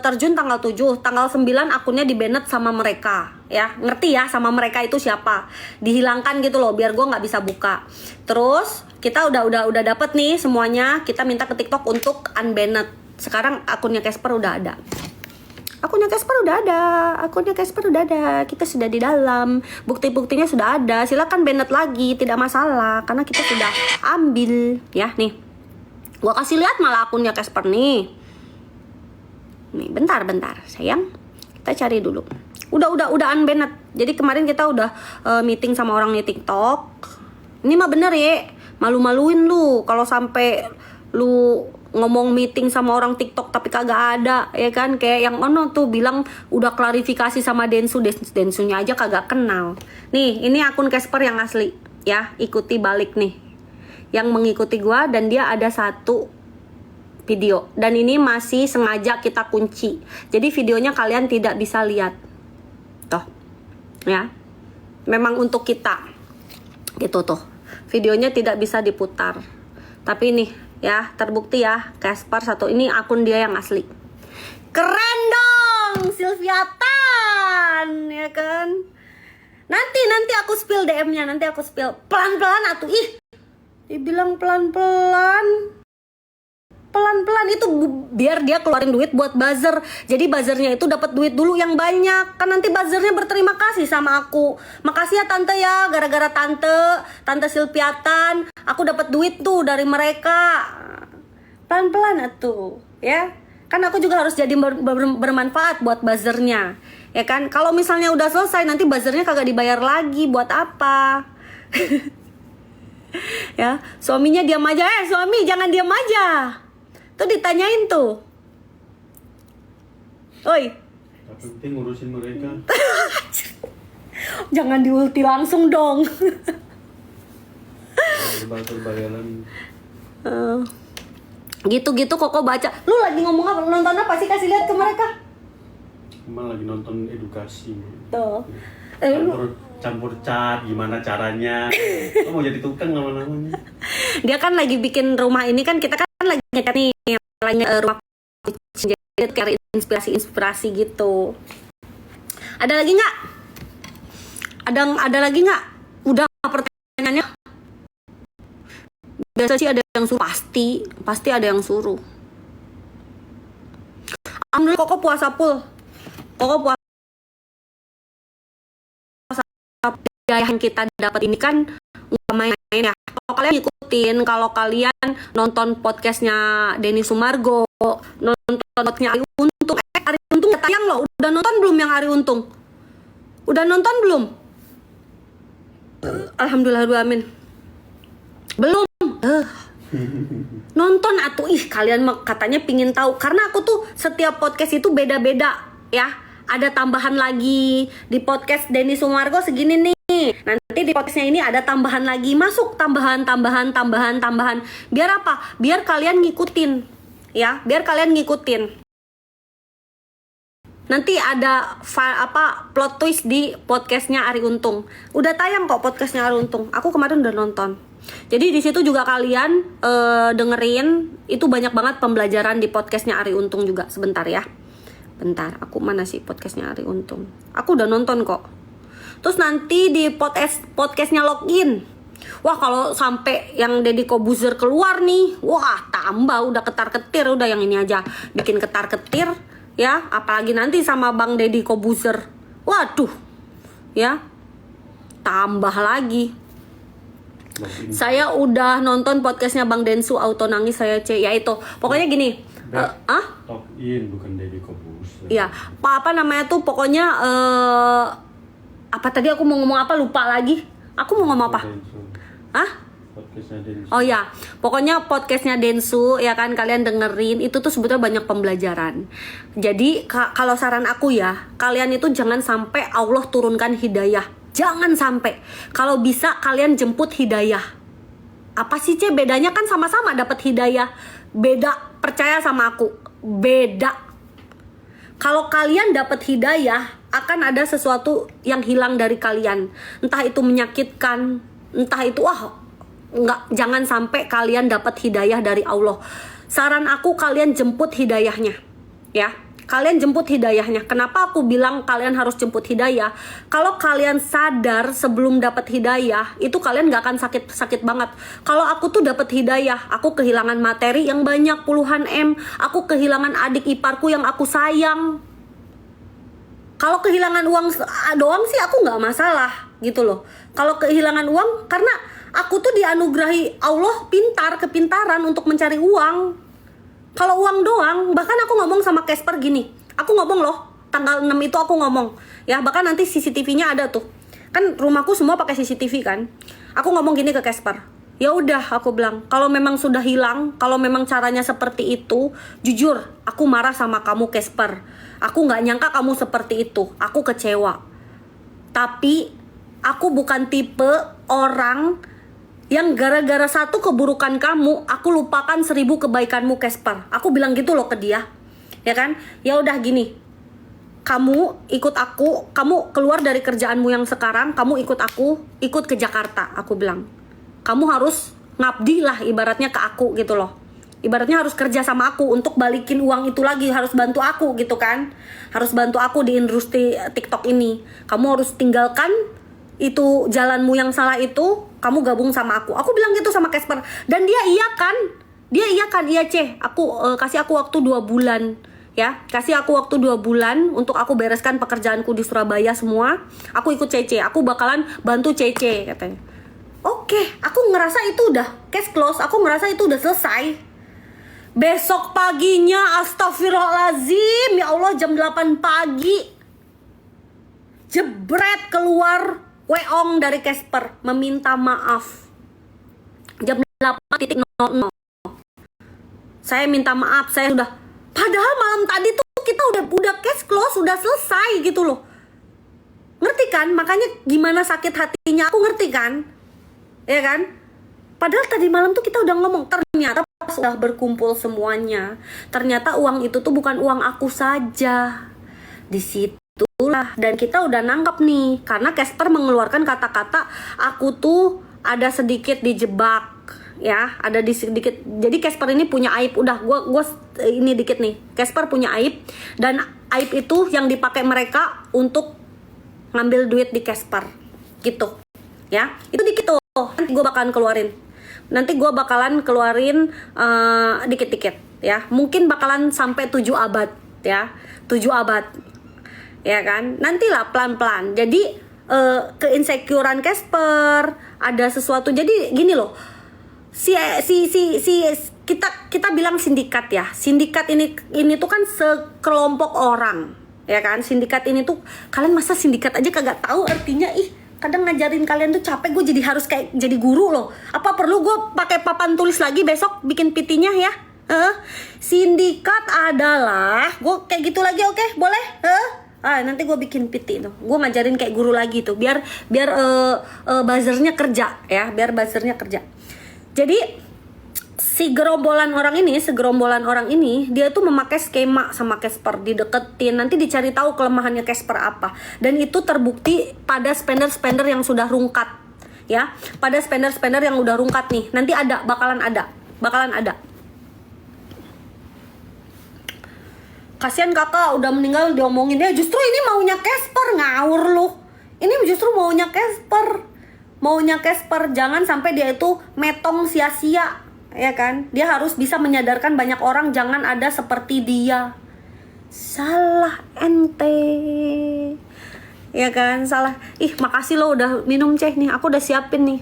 terjun tanggal 7, tanggal 9 akunnya di banned sama mereka, ya. Ngerti ya sama mereka itu siapa? Dihilangkan gitu loh, biar gue nggak bisa buka. Terus kita udah dapet nih semuanya, kita minta ke TikTok untuk unbanned. Sekarang akunnya Casper udah ada. Akunnya Casper udah ada. Kita sudah di dalam. Bukti-buktinya sudah ada. Silakan banned lagi, tidak masalah karena kita sudah ambil, ya. Nih. Gua kasih lihat malah akunnya Casper nih. Nih, bentar, sayang. Kita cari dulu. Udah unbanned. Jadi kemarin kita udah meeting sama orang di TikTok. Ini mah bener ya. Malu-maluin lu kalau sampai lu ngomong meeting sama orang TikTok tapi kagak ada, ya kan? Kayak yang ono tuh bilang udah klarifikasi sama Densunya aja kagak kenal. Nih, ini akun Casper yang asli, ya. Ikuti balik nih. Yang mengikuti gua dan dia ada 1 video. Dan ini masih sengaja kita kunci. Jadi videonya kalian tidak bisa lihat. Tuh. Ya. Memang untuk kita. Gitu tuh. Videonya tidak bisa diputar. Tapi nih, ya, terbukti ya, Casper 1 ini akun dia yang asli. Keren dong, Silviatan, ya kan? Nanti aku spill DM-nya, nanti aku spill pelan-pelan atuh. Dibilang pelan-pelan itu biar dia keluarin duit buat buzzer. Jadi buzzernya itu dapat duit dulu yang banyak. Kan nanti buzzernya berterima kasih sama aku. Makasih ya tante ya, gara-gara tante Silviatan, aku dapat duit tuh dari mereka. Pelan-pelan atuh, ya. Kan aku juga harus jadi bermanfaat buat buzzernya. Ya kan? Kalau misalnya udah selesai nanti buzzernya kagak dibayar lagi, buat apa? Ya, suaminya diam aja. Suami jangan diam aja. Tuh ditanyain tuh. Oi. Yang penting ngurusin mereka. Jangan diulti langsung dong. Bayaran. Gitu-gitu Koko baca. Lu lagi ngomong apa? Nonton apa sih? Kasih lihat ke mereka. Emang lagi nonton edukasi. Tuh. Campur cat, gimana caranya? Lo mau jadi tukang lama-lamanya. Dia kan lagi bikin rumah ini kan, kita kan lagi ngecat nih lagi rumah kucing, jadi cari inspirasi gitu. Ada lagi nggak? Ada lagi nggak? Udah pertanyaannya? Biasa sih ada yang suruh, pasti ada yang suruh. Alhamdulillah Koko puasa full. Koko puasa yang kita dapat ini kan nggak main-main ya. Kalau kalian ikutin, kalau kalian nonton podcastnya Denny Sumargo, nonton podcastnya Ari Untung, Ari Untung tayang loh. Udah nonton belum yang Ari Untung? Udah nonton belum? Alhamdulillah, amin. Belum. Nonton atuh, kalian katanya pingin tahu. Karena aku tuh setiap podcast itu beda-beda ya. Ada tambahan lagi di podcast Denny Sumargo segini nih. Nanti di podcastnya ini ada tambahan lagi, masuk tambahan. Biar apa? Biar kalian ngikutin, ya. Biar kalian ngikutin. Nanti ada plot twist di podcastnya Ari Untung. Udah tayang kok podcastnya Ari Untung. Aku kemarin udah nonton. Jadi di situ juga kalian dengerin, itu banyak banget pembelajaran di podcastnya Ari Untung juga. Sebentar ya. Bentar, aku mana sih podcastnya Ari Untung? Aku udah nonton kok. Terus nanti di podcastnya Login. Wah, kalau sampai yang Deddy Kobuzer keluar nih, wah tambah udah ketar-ketir, udah yang ini aja bikin ketar-ketir ya, apalagi nanti sama Bang Deddy Kobuzer. Waduh. Ya. Tambah lagi. Saya udah nonton podcastnya Bang Densu, Auto Nangis saya ya itu. Pokoknya gini. Talk in bukan Deddy Kobuzer. Iya, apa namanya tuh pokoknya apa tadi aku mau ngomong apa lupa lagi. Aku mau ngomong apa? Podcastnya Densu. Oh ya, pokoknya podcastnya Densu ya kan, kalian dengerin, itu tuh sebetulnya banyak pembelajaran. Jadi kalau saran aku ya, kalian itu jangan sampai Allah turunkan hidayah. Jangan sampai. Kalau bisa kalian jemput hidayah. Apa sih bedanya? Kan sama-sama dapat hidayah. Beda, percaya sama aku. Beda. Kalau kalian dapat hidayah, akan ada sesuatu yang hilang dari kalian. Entah itu menyakitkan, entah itu jangan sampai kalian dapat hidayah dari Allah. Saran aku, kalian jemput hidayahnya. Ya. Kalian jemput hidayahnya. Kenapa aku bilang kalian harus jemput hidayah? Kalau kalian sadar sebelum dapat hidayah, itu kalian gak akan sakit banget. Kalau aku tuh dapat hidayah, aku kehilangan materi yang banyak puluhan M, aku kehilangan adik iparku yang aku sayang. Kalau kehilangan uang doang sih aku gak masalah gitu loh. Kalau kehilangan uang, karena aku tuh dianugerahi Allah kepintaran untuk mencari uang. Kalau uang doang, bahkan aku ngomong sama Casper gini. Aku ngomong loh, tanggal 6 itu aku ngomong. Ya, bahkan nanti CCTV-nya ada tuh. Kan rumahku semua pakai CCTV kan. Aku ngomong gini ke Casper. Ya udah, aku bilang, kalau memang sudah hilang, kalau memang caranya seperti itu, jujur, aku marah sama kamu Casper. Aku nggak nyangka kamu seperti itu. Aku kecewa. Tapi aku bukan tipe orang yang gara-gara satu keburukan kamu, aku lupakan 1000 kebaikanmu Casper. Aku bilang gitu loh ke dia. Ya kan? Ya udah gini. Kamu ikut aku, kamu keluar dari kerjaanmu yang sekarang, kamu ikut aku, ikut ke Jakarta, aku bilang. Kamu harus ngabdi lah ibaratnya ke aku gitu loh. Ibaratnya harus kerja sama aku untuk balikin uang itu lagi, harus bantu aku gitu kan. Harus bantu aku di industri TikTok ini. Kamu harus tinggalkan itu jalanmu yang salah itu, kamu gabung sama aku. Aku bilang gitu sama Casper. Dan dia iya kan, iya aku kasih aku waktu 2 bulan. Ya, kasih aku waktu 2 bulan untuk aku bereskan pekerjaanku di Surabaya semua. Aku ikut CC, aku bakalan bantu CC katanya. Oke, aku ngerasa itu udah case close, aku ngerasa itu udah selesai. Besok paginya, astagfirullahaladzim, ya Allah, jam 8 pagi jebret keluar weong dari Casper meminta maaf. Jam 8.00 saya minta maaf, saya sudah, padahal malam tadi tuh kita udah case close, udah selesai gitu loh. Ngerti kan? Makanya gimana sakit hatinya aku ngerti kan? Ya kan? Padahal tadi malam tuh kita udah ngomong, ternyata pas udah berkumpul semuanya, ternyata uang itu tuh bukan uang aku saja. Disitulah, dan kita udah nangkep nih, karena Casper mengeluarkan kata-kata aku tuh ada sedikit dijebak, ya, ada di sedikit. Jadi Casper ini punya aib. Udah, gue ini dikit nih. Casper punya aib, dan aib itu yang dipakai mereka untuk ngambil duit di Casper, gitu, ya. Itu dikit tuh. Nanti gue bakalan keluarin. Dikit-dikit, ya. Mungkin bakalan sampai 7 abad, ya. 7 abad. Ya kan, nantilah pelan-pelan. Jadi keinsecurean Casper, ada sesuatu. Jadi gini loh, kita bilang sindikat, ya. Sindikat ini tuh kan sekelompok orang, ya kan. Sindikat ini tuh, kalian masa sindikat aja kagak tahu artinya? Kadang ngajarin kalian tuh capek, gue jadi harus kayak jadi guru loh. Apa perlu gue pakai papan tulis lagi besok bikin PT-nya, ya? Sindikat adalah, gue kayak gitu lagi, oke? Boleh? Nanti gue bikin PT tuh, gue ngajarin kayak guru lagi tuh, biar buzzernya kerja, ya, biar buzzernya kerja. Jadi segerombolan orang ini dia tuh memakai skema sama Casper, dideketin, nanti dicari tahu kelemahannya Casper apa, dan itu terbukti pada spender yang sudah rungkat, ya, pada spender yang udah rungkat nih, nanti bakalan ada. Kasihan kakak udah meninggal diomongin, ya justru ini maunya Casper, ngawur lu. Ini justru maunya Casper, jangan sampai dia itu metong sia-sia, ya kan? Dia harus bisa menyadarkan banyak orang jangan ada seperti dia. Salah ente, ya kan? Salah. Makasih lo udah minum teh nih, aku udah siapin nih.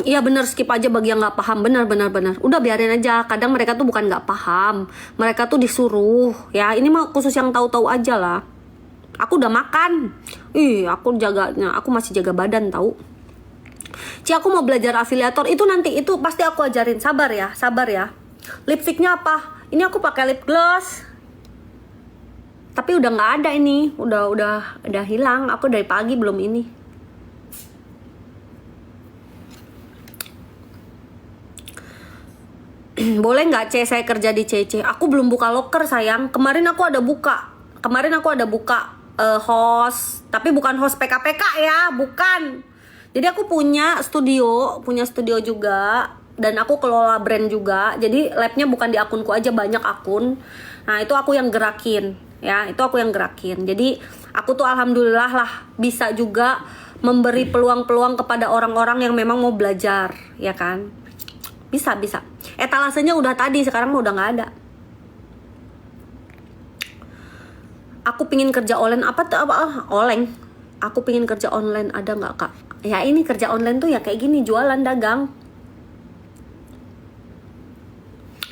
Iya bener, skip aja bagi yang nggak paham. Benar. Udah biarin aja. Kadang mereka tuh bukan nggak paham, mereka tuh disuruh. Ya ini mah khusus yang tahu-tahu aja lah. Aku udah makan. Aku masih jaga badan tahu. Aku mau belajar afiliator itu nanti, itu pasti aku ajarin. Sabar ya. Lipstiknya apa? Ini aku pakai lip gloss. Tapi udah nggak ada ini. Udah hilang. Aku dari pagi belum ini. Boleh nggak saya kerja di CC? Aku belum buka loker sayang. Kemarin aku ada buka host, tapi bukan host PKPK ya, bukan. Jadi aku punya studio juga, dan aku kelola brand juga. Jadi labnya bukan di akunku aja, banyak akun. Nah itu aku yang gerakin, ya, Jadi aku tuh alhamdulillah lah bisa juga memberi peluang-peluang kepada orang-orang yang memang mau belajar, ya kan? Bisa. Etalasenya udah tadi, sekarang mah udah nggak ada. Aku pingin kerja online oleng. Aku pingin kerja online, ada nggak kak? Ya ini kerja online tuh ya kayak gini, jualan, dagang.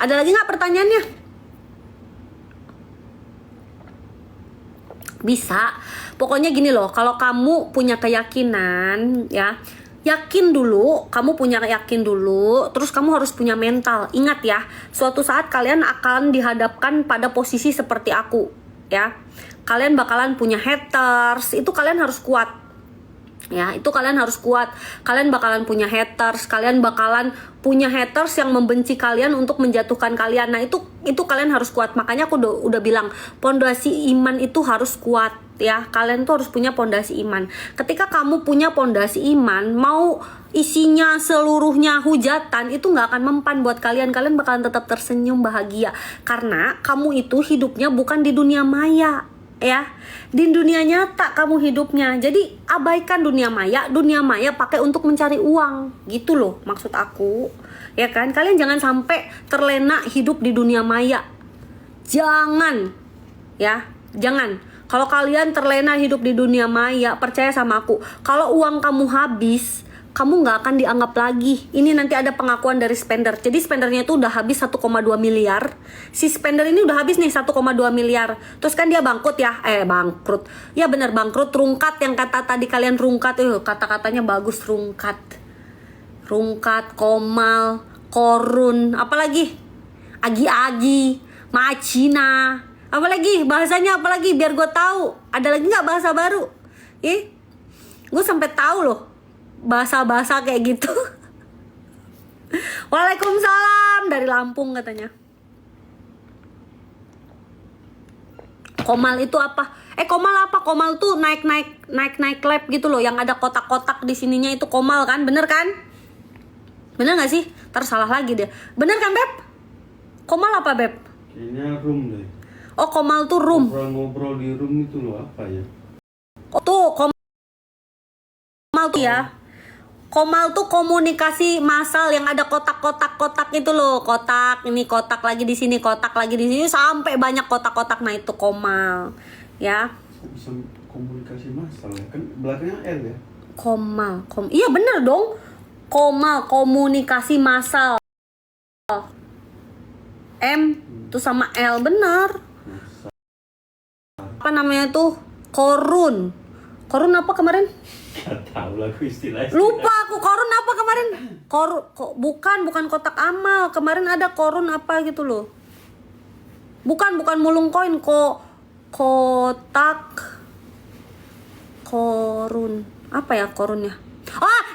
Ada lagi nggak pertanyaannya? Bisa. Pokoknya gini loh, kalau kamu punya keyakinan, ya, kamu punya yakin dulu, terus kamu harus punya mental. Ingat ya, suatu saat kalian akan dihadapkan pada posisi seperti aku, ya. Kalian bakalan punya haters, itu kalian harus kuat. Ya, itu kalian harus kuat. Kalian bakalan punya haters, yang membenci kalian untuk menjatuhkan kalian. Nah, itu kalian harus kuat. Makanya aku udah bilang, pondasi iman itu harus kuat, ya. Kalian tuh harus punya pondasi iman. Ketika kamu punya pondasi iman, mau isinya seluruhnya hujatan, itu nggak akan mempan buat kalian. Kalian bakalan tetap tersenyum bahagia karena kamu itu hidupnya bukan di dunia maya, ya, di dunia nyata kamu hidupnya. Jadi abaikan dunia maya pakai untuk mencari uang, gitu loh maksud aku, ya kan? Kalian jangan sampai terlena hidup di dunia maya, jangan. Kalau kalian terlena hidup di dunia maya, percaya sama aku, kalau uang kamu habis, kamu nggak akan dianggap lagi. Ini nanti ada pengakuan dari spender. Jadi spendernya itu udah habis 1,2 miliar. Si spender ini udah habis nih 1,2 miliar. Terus kan dia bangkrut ya. Bangkrut. Ya bener bangkrut. Rungkat, yang kata tadi kalian rungkat. Kata-katanya bagus, rungkat. Rungkat, komal, korun. Apalagi? Agi-agi, macina. Apalagi bahasanya apalagi biar gue tahu. Ada lagi nggak bahasa baru? Gue sampai tahu loh bahasa-bahasa kayak gitu. Waalaikumsalam dari Lampung katanya. Komal itu apa? Komal apa? Komal tuh naik lab gitu loh, yang ada kotak-kotak di sininya itu komal kan? Bener kan? Bener nggak sih? Ntar salah lagi deh. Bener kan Beb? Komal apa Beb? Kayaknya room deh. Oh komal tuh room. Ngobrol di room itu loh, apa ya? Oh, tuh komal tuh ya. Komal tuh komunikasi massal yang ada kotak-kotak itu loh. Kotak, ini kotak lagi di sini, kotak lagi di sini sampai banyak kotak-kotak. Nah, itu komal. Ya. Bisa komunikasi massal ya? Kan belakangnya L ya? Komal. Iya bener dong. Komal, komunikasi massal. M tuh sama L, bener. Apa namanya tuh? Korun. Korun apa kemarin? Gak tahu lah istilah. Lupa aku, korun apa kemarin? Bukan kotak amal. Kemarin ada korun apa gitu loh. Bukan mulung koin, kotak korun. Apa ya korunnya?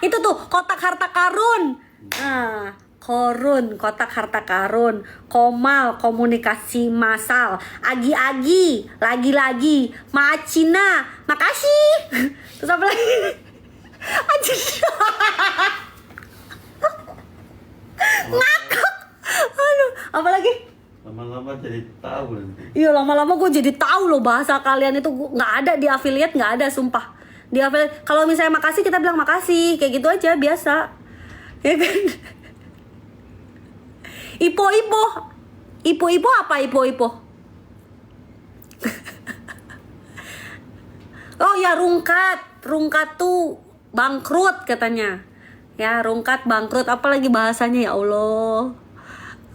Itu tuh kotak harta karun. Nah, korun, kotak harta karun. Komal, komunikasi massal. Agi-agi, lagi-lagi. Macina, makasih. Terus apa lagi? Anjir. Ngakak. Aduh, apa lagi? Lama-lama jadi tahu nanti. Iya, lama-lama gue jadi tahu loh bahasa kalian itu. Nggak ada di affiliate, nggak ada sumpah. Di affiliate kalau misalnya makasih kita bilang makasih, kayak gitu aja biasa. Ya kan? Ipo apa ipo? Oh ya, rungkat tuh bangkrut katanya. Ya, rungkat bangkrut, apalagi bahasanya ya Allah.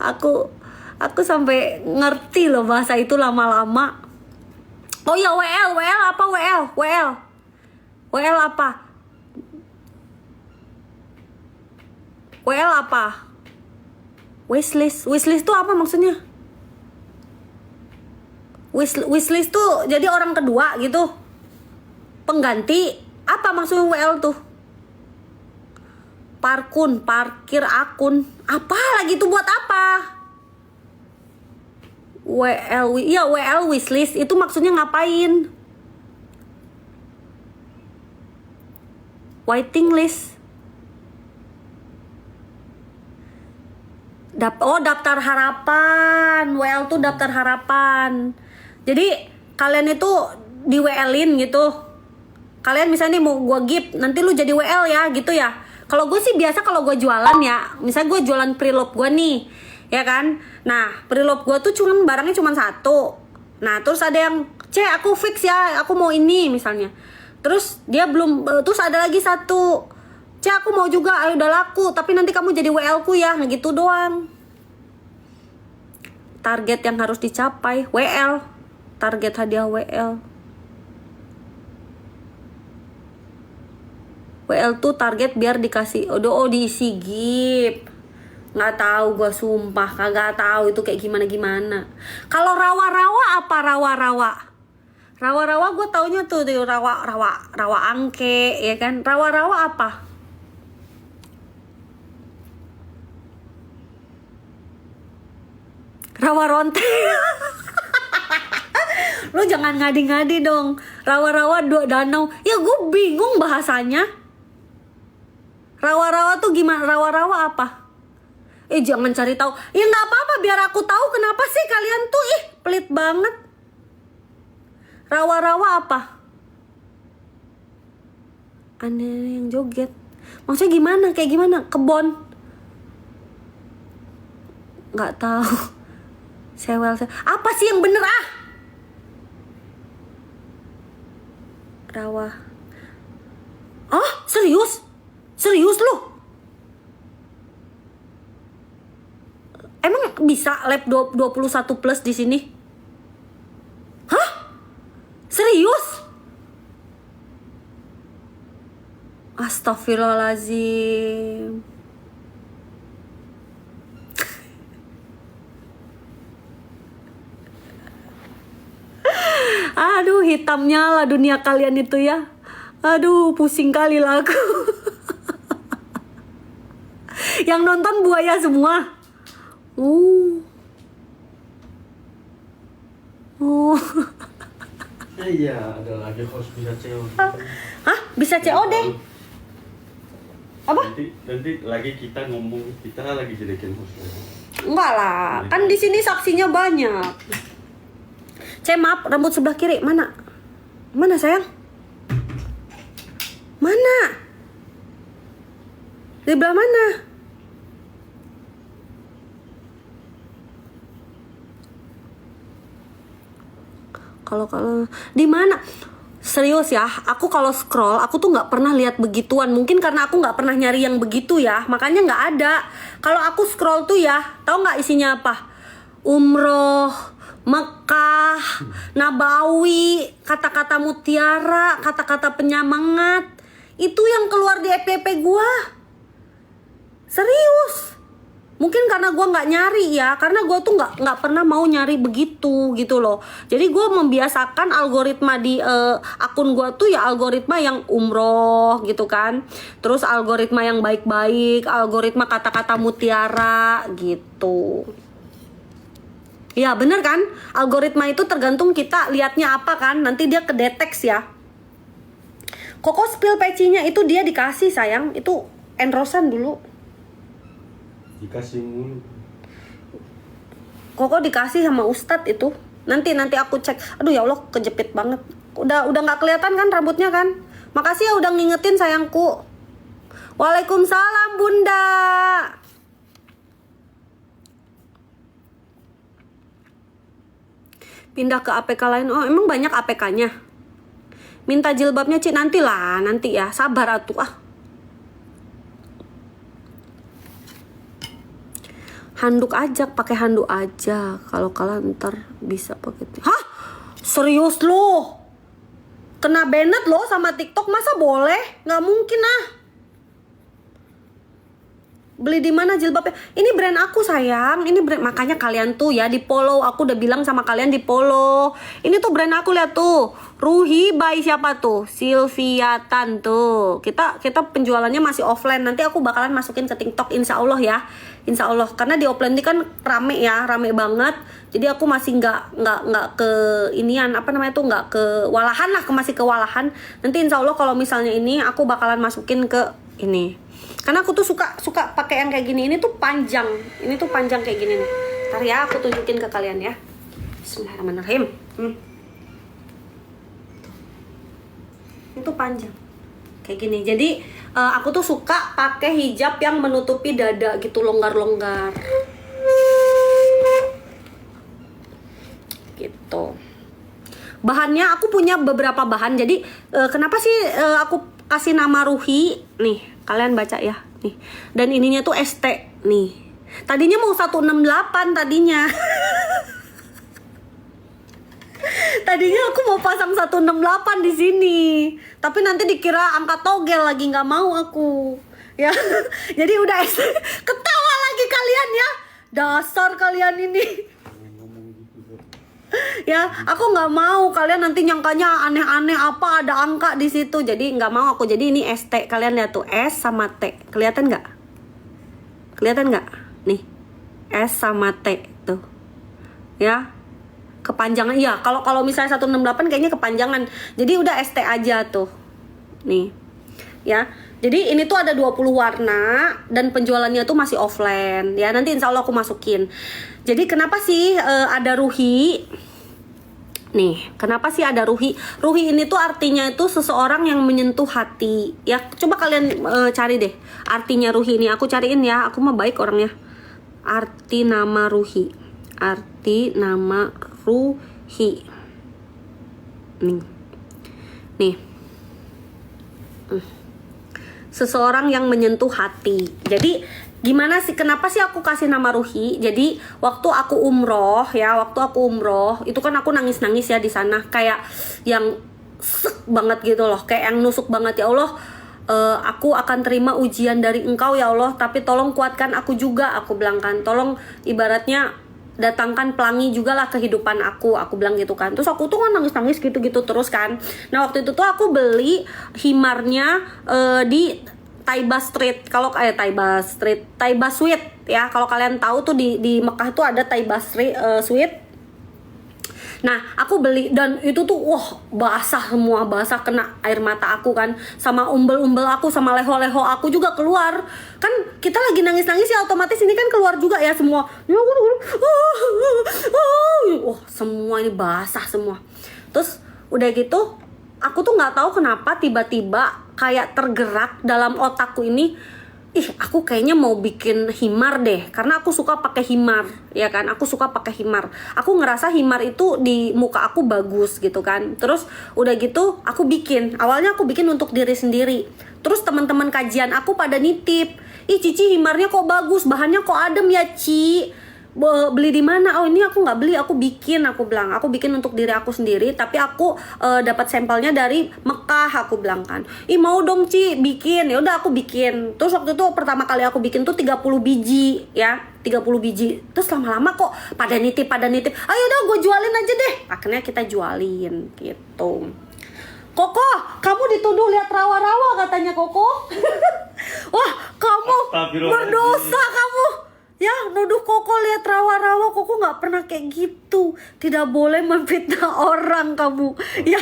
Aku sampai ngerti loh bahasa itu lama-lama. Oh ya, WL apa WL apa? WL apa? Wishlist tuh apa maksudnya? Wishlist tuh jadi orang kedua gitu. Pengganti. Apa maksudnya WL tuh? Parkir akun. Apa lagi tuh buat apa? WL wishlist itu maksudnya ngapain? Waiting list. Daftar harapan. WL tuh daftar harapan. Jadi kalian itu di WL-in gitu. Kalian misalnya mau gue gift, nanti lu jadi WL ya gitu ya. Kalau gue sih biasa kalau gue jualan ya, misalnya gue jualan preloved gue nih, ya kan. Nah, preloved gue tuh barangnya cuma satu. Nah, terus ada yang, aku fix ya, aku mau ini misalnya. Terus dia belum, terus ada lagi satu, aku mau juga, ayo udah laku, tapi nanti kamu jadi WL ku ya, nah gitu doang. Target yang harus dicapai, WL, target hadiah WL. WL tuh target biar dikasih, diisi gift. Nggak tahu gue sumpah, kagak tahu itu kayak gimana. Kalau rawa-rawa apa rawa-rawa? Rawa-rawa gue taunya tuh rawa angke, ya kan? Rawa-rawa apa? Rawa ronte. Lu jangan ngadi-ngadi dong. Rawa-rawa danau. Ya gue bingung bahasanya. Rawa-rawa tuh gimana? Rawa-rawa apa? Jangan cari tahu. Ya nggak apa-apa, biar aku tahu kenapa sih kalian tuh pelit banget. Rawa-rawa apa? Aneh yang joget. Maksudnya gimana? Kayak gimana? Kebon? Nggak tahu. Sewel. Apa sih yang bener Rawa. Serius? Serius lu? Emang bisa lab 21 plus di sini? Hah? Serius? Astagfirullahaladzim. Aduh, hitamnya lah dunia kalian itu ya. Aduh, pusing kali lah aku. Yang nonton buaya semua. Iya, ada lagi host bisa CEO. Hah? Bisa COD? Apa? Nanti lagi kita ngomong, kita lagi jelekin host. Enggak lah, kan di sini saksinya banyak. Maaf, rambut sebelah kiri mana? Mana sayang? Mana? Di belah mana? Kalau di mana? Serius ya, aku kalau scroll, aku tuh nggak pernah lihat begituan. Mungkin karena aku nggak pernah nyari yang begitu ya, makanya nggak ada. Kalau aku scroll tuh ya, tahu nggak isinya apa? Umroh, Mekah, Nabawi, kata-kata mutiara, kata-kata penyemangat. Itu yang keluar di FYP gua. Serius. Mungkin karena gue nggak nyari ya, karena gue tuh nggak pernah mau nyari begitu gitu loh. Jadi gue membiasakan algoritma di akun gue tuh ya algoritma yang umroh gitu kan, terus algoritma yang baik-baik, algoritma kata-kata mutiara gitu. Ya bener kan, algoritma itu tergantung kita liatnya apa kan, nanti dia kedeteksi ya. Koko spill pecinya itu dia dikasih sayang, itu enrosan dulu. Dikasih mulu. Koko dikasih sama Ustadz itu. Nanti aku cek. Aduh ya Allah, kejepit banget. Udah nggak kelihatan kan rambutnya kan? Makasih ya udah ngingetin sayangku. Waalaikumsalam Bunda. Pindah ke APK lain. Oh emang banyak APK-nya. Minta jilbabnya Ci, nanti ya. Sabar atuh ah. Handuk aja, pakai handuk aja. Kalau kalian ntar bisa pakai. Hah? Serius lo? Kena banned lo sama TikTok, masa boleh? Nggak mungkin ah. Beli di mana jilbabnya? Ini brand aku sayang. Ini brand, makanya kalian tuh ya di follow. Aku udah bilang sama kalian di follow. Ini tuh brand aku, lihat tuh. Ruhi by siapa tuh? Sylviatan tuh. Kita penjualannya masih offline. Nanti aku bakalan masukin ke TikTok insya Allah ya. Insya Allah, karena di offline ini kan rame ya, rame banget. Jadi aku masih nggak ke inian apa namanya tuh, nggak kewalahan lah, masih kewalahan. Nanti insya Allah kalau misalnya ini aku bakalan masukin ke ini. Karena aku tuh suka pakai yang kayak gini. Ini tuh panjang, ini tuh panjang kayak gini nih. Ntar ya aku tunjukin ke kalian ya. Bismillahirrahmanirrahim. Itu panjang kayak gini. Jadi aku tuh suka pakai hijab yang menutupi dada gitu, longgar-longgar gitu. Bahannya aku punya beberapa bahan. Jadi kenapa sih aku kasih nama Ruhi nih, kalian baca ya nih. Dan ininya tuh ST nih. Tadinya mau 168 tadinya. Tadinya aku mau pasang 168 di sini, tapi nanti dikira angka togel lagi, nggak mau aku. Ya, jadi udah ketawa lagi kalian ya, dasar kalian ini. Ya, aku nggak mau kalian nanti nyangkanya aneh-aneh apa ada angka di situ. Jadi nggak mau aku. Jadi ini ST, kalian lihat tuh S sama T, kelihatan nggak? Kelihatan nggak? Nih, S sama T tuh, ya. Kepanjangan ya, kalau misalnya 168 kayaknya kepanjangan. Jadi udah ST aja tuh. Nih. Ya. Jadi ini tuh ada 20 warna dan penjualannya tuh masih offline. Ya, nanti insya Allah aku masukin. Jadi kenapa sih ada Ruhi? Nih, kenapa sih ada Ruhi? Ruhi ini tuh artinya itu seseorang yang menyentuh hati. Ya, coba kalian cari deh artinya Ruhi ini. Aku cariin ya, aku mah baik orangnya. Arti nama Ruhi. Arti nama Ruhi. Nih. Seseorang yang menyentuh hati. Jadi gimana sih, kenapa sih aku kasih nama Ruhi? Jadi waktu aku umroh itu kan aku nangis ya di sana, kayak yang sek banget gitu loh, kayak yang nusuk banget. Ya Allah, aku akan terima ujian dari Engkau ya Allah, tapi tolong kuatkan aku juga, aku bilang kan. Tolong, ibaratnya datangkan pelangi juga lah kehidupan aku bilang gitu kan. Terus aku tuh kan nangis gitu terus kan. Nah waktu itu tuh aku beli himarnya di Taiba Street. Kalau Taiba Suite ya, kalau kalian tahu tuh di Mekah tuh ada Taiba Street Suite. Nah aku beli dan itu tuh wah basah kena air mata aku kan, sama umbel-umbel aku, sama leho-leho aku juga keluar. Kan kita lagi nangis-nangis ya, otomatis ini kan keluar juga ya semua. Wah semua ini basah semua. Terus udah gitu aku tuh nggak tahu kenapa tiba-tiba kayak tergerak dalam otakku ini, aku kayaknya mau bikin himar deh, karena aku suka pakai himar ya kan, aku suka pakai himar. Aku ngerasa himar itu di muka aku bagus gitu kan. Terus udah gitu aku bikin, awalnya aku bikin untuk diri sendiri. Terus teman-teman kajian aku pada nitip, Cici himarnya kok bagus, bahannya kok adem ya Ci, beli di mana? Oh ini aku nggak beli, aku bikin. Aku bilang aku bikin untuk diri aku sendiri, tapi aku dapat sampelnya dari Mekah. Aku bilang kan, mau dong Ci bikin. Ya udah aku bikin. Terus waktu itu pertama kali aku bikin tuh 30 biji ya, 30 biji. Terus lama-lama kok pada nitip. Ayo udah gue jualin aja deh. Akhirnya kita jualin gitu. Koko, kamu dituduh lihat rawa-rawa katanya Koko. Wah kamu berdosa kamu. Ya, nuduh Koko lihat rawa-rawa. Koko nggak pernah kayak gitu. Tidak boleh memfitnah orang kamu. Ya,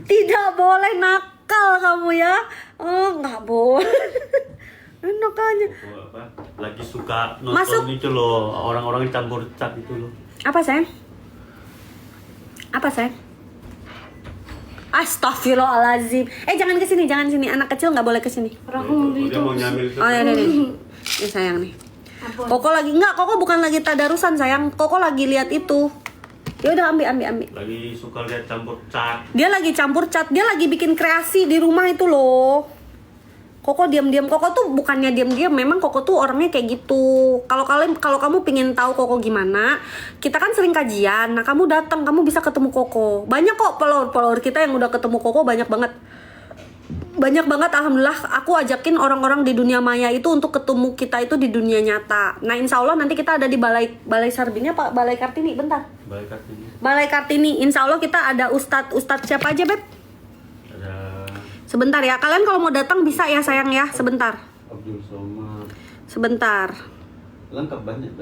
tidak boleh nakal kamu ya. Oh, nggak boleh. Enak aja. Lagi suka nonton Masuk. itu loh, orang-orang campur cat itu loh. Apa sayang? Astagfirullahaladzim. Jangan kesini, jangan sini. Anak kecil nggak boleh kesini. Dia mau nyamil itu. Oh ya nih. Ini sayang nih. Koko lagi Koko bukan lagi tadarusan sayang. Koko lagi lihat itu. Ya udah ambil. Lagi suka lihat campur cat. Dia lagi campur cat, dia lagi bikin kreasi di rumah itu loh. Koko diam-diam. Koko tuh bukannya diam-diam, memang Koko tuh orangnya kayak gitu. Kalau kamu pingin tahu Koko gimana, kita kan sering kajian. Nah, kamu datang, kamu bisa ketemu Koko. Banyak kok follower kita yang udah ketemu Koko, banyak banget. Alhamdulillah. Aku ajakin orang-orang di dunia maya itu untuk ketemu kita itu di dunia nyata. Nah insya Allah nanti kita ada di balai Sarbini apa Balai Kartini. Bentar, Balai Kartini. Insya Allah kita ada Ustadz siapa aja Beb? Ada Sebentar ya, kalian kalau mau datang bisa ya sayang ya. Sebentar. Abdul Somad. Sebentar Lengkap banyak.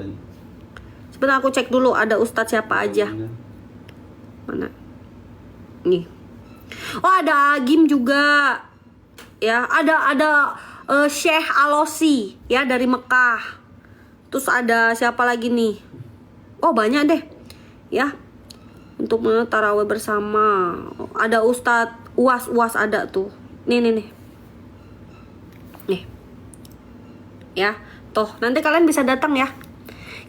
Sebentar aku cek dulu ada Ustadz siapa aja. Mana? Nih. Oh ada Agim juga. Ya, ada Syekh Alosi ya dari Mekah. Terus ada siapa lagi nih? Oh, banyak deh. Ya. Untuk tarawih bersama. Ada Ustadz Uas ada tuh. Nih. Nih. Ya, tuh. Nanti kalian bisa datang ya.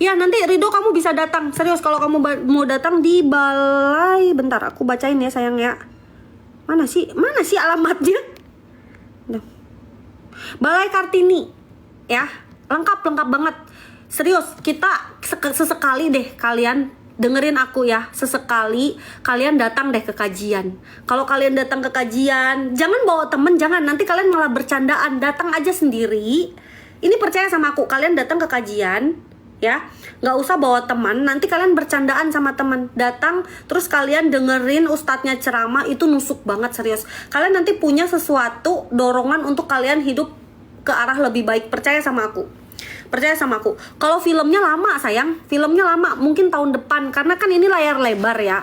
Ya, nanti Ridho kamu bisa datang. Serius kalau kamu mau datang di balai. Bentar, aku bacain ya sayang ya. Mana sih alamatnya? Balai Kartini ya, lengkap banget. Serius, kita sesekali deh kalian dengerin aku ya, sesekali kalian datang deh ke kajian. Kalau kalian datang ke kajian, jangan bawa temen, jangan, nanti kalian malah bercandaan. Datang aja sendiri. Ini percaya sama aku, kalian datang ke kajian ya, nggak usah bawa teman. Nanti kalian bercandaan sama teman. Datang terus kalian dengerin ustadznya ceramah, itu nusuk banget serius. Kalian nanti punya sesuatu dorongan untuk kalian hidup ke arah lebih baik. Percaya sama aku. Kalau filmnya lama sayang, mungkin tahun depan, karena kan ini layar lebar ya.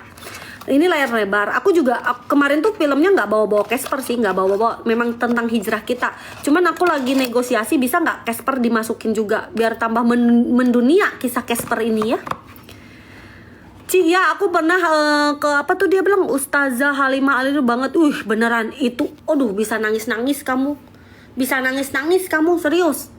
Aku juga kemarin tuh filmnya nggak bawa Casper sih, nggak bawa. Memang tentang hijrah kita. Cuman aku lagi negosiasi bisa nggak Casper dimasukin juga, biar tambah mendunia kisah Casper ini ya. Ya aku pernah ke apa tuh dia bilang Ustazah Halimah Alilu banget. Beneran itu. Bisa nangis kamu. Serius.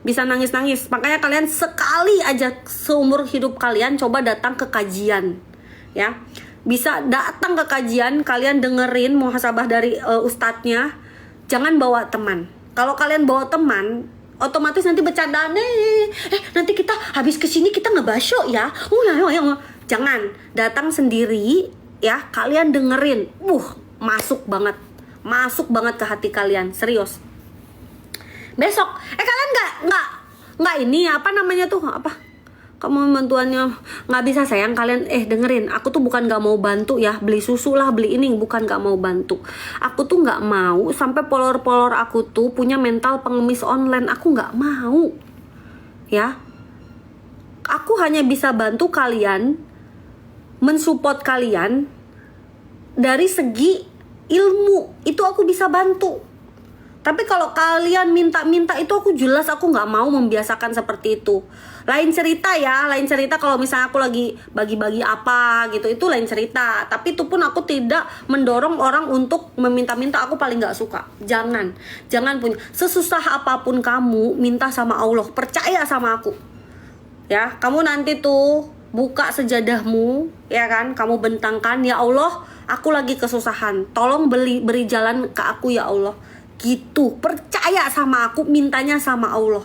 Bisa nangis. Makanya kalian sekali aja seumur hidup kalian coba datang ke kajian. Ya. Bisa datang ke kajian, kalian dengerin muhasabah dari ustadznya. Jangan bawa teman. Kalau kalian bawa teman, otomatis nanti bercandaan. Nanti kita habis kesini kita ngebasyo ya. Jangan, datang sendiri ya. Kalian dengerin. Masuk banget ke hati kalian, serius. Besok, kalian nggak ini apa namanya tuh apa? kamu bantuannya nggak bisa sayang. Kalian dengerin, aku tuh bukan nggak mau bantu ya, beli susu lah, beli ini, bukan nggak mau bantu. Aku tuh nggak mau sampai follower aku tuh punya mental pengemis online. Aku nggak mau ya. Aku hanya bisa bantu kalian, mensupport kalian dari segi ilmu, itu aku bisa bantu. Tapi kalau kalian minta-minta itu aku jelas aku nggak mau membiasakan seperti itu. Lain cerita ya, lain cerita kalau misalnya aku lagi bagi-bagi apa gitu, itu lain cerita. Tapi itu pun aku tidak mendorong orang untuk meminta-minta, aku paling nggak suka. Jangan punya. Sesusah apapun kamu, minta sama Allah, percaya sama aku. Ya, kamu nanti tuh buka sejadahmu, ya kan? Kamu bentangkan, ya Allah, aku lagi kesusahan. Tolong beri jalan ke aku ya Allah. Gitu, percaya sama aku, mintanya sama Allah.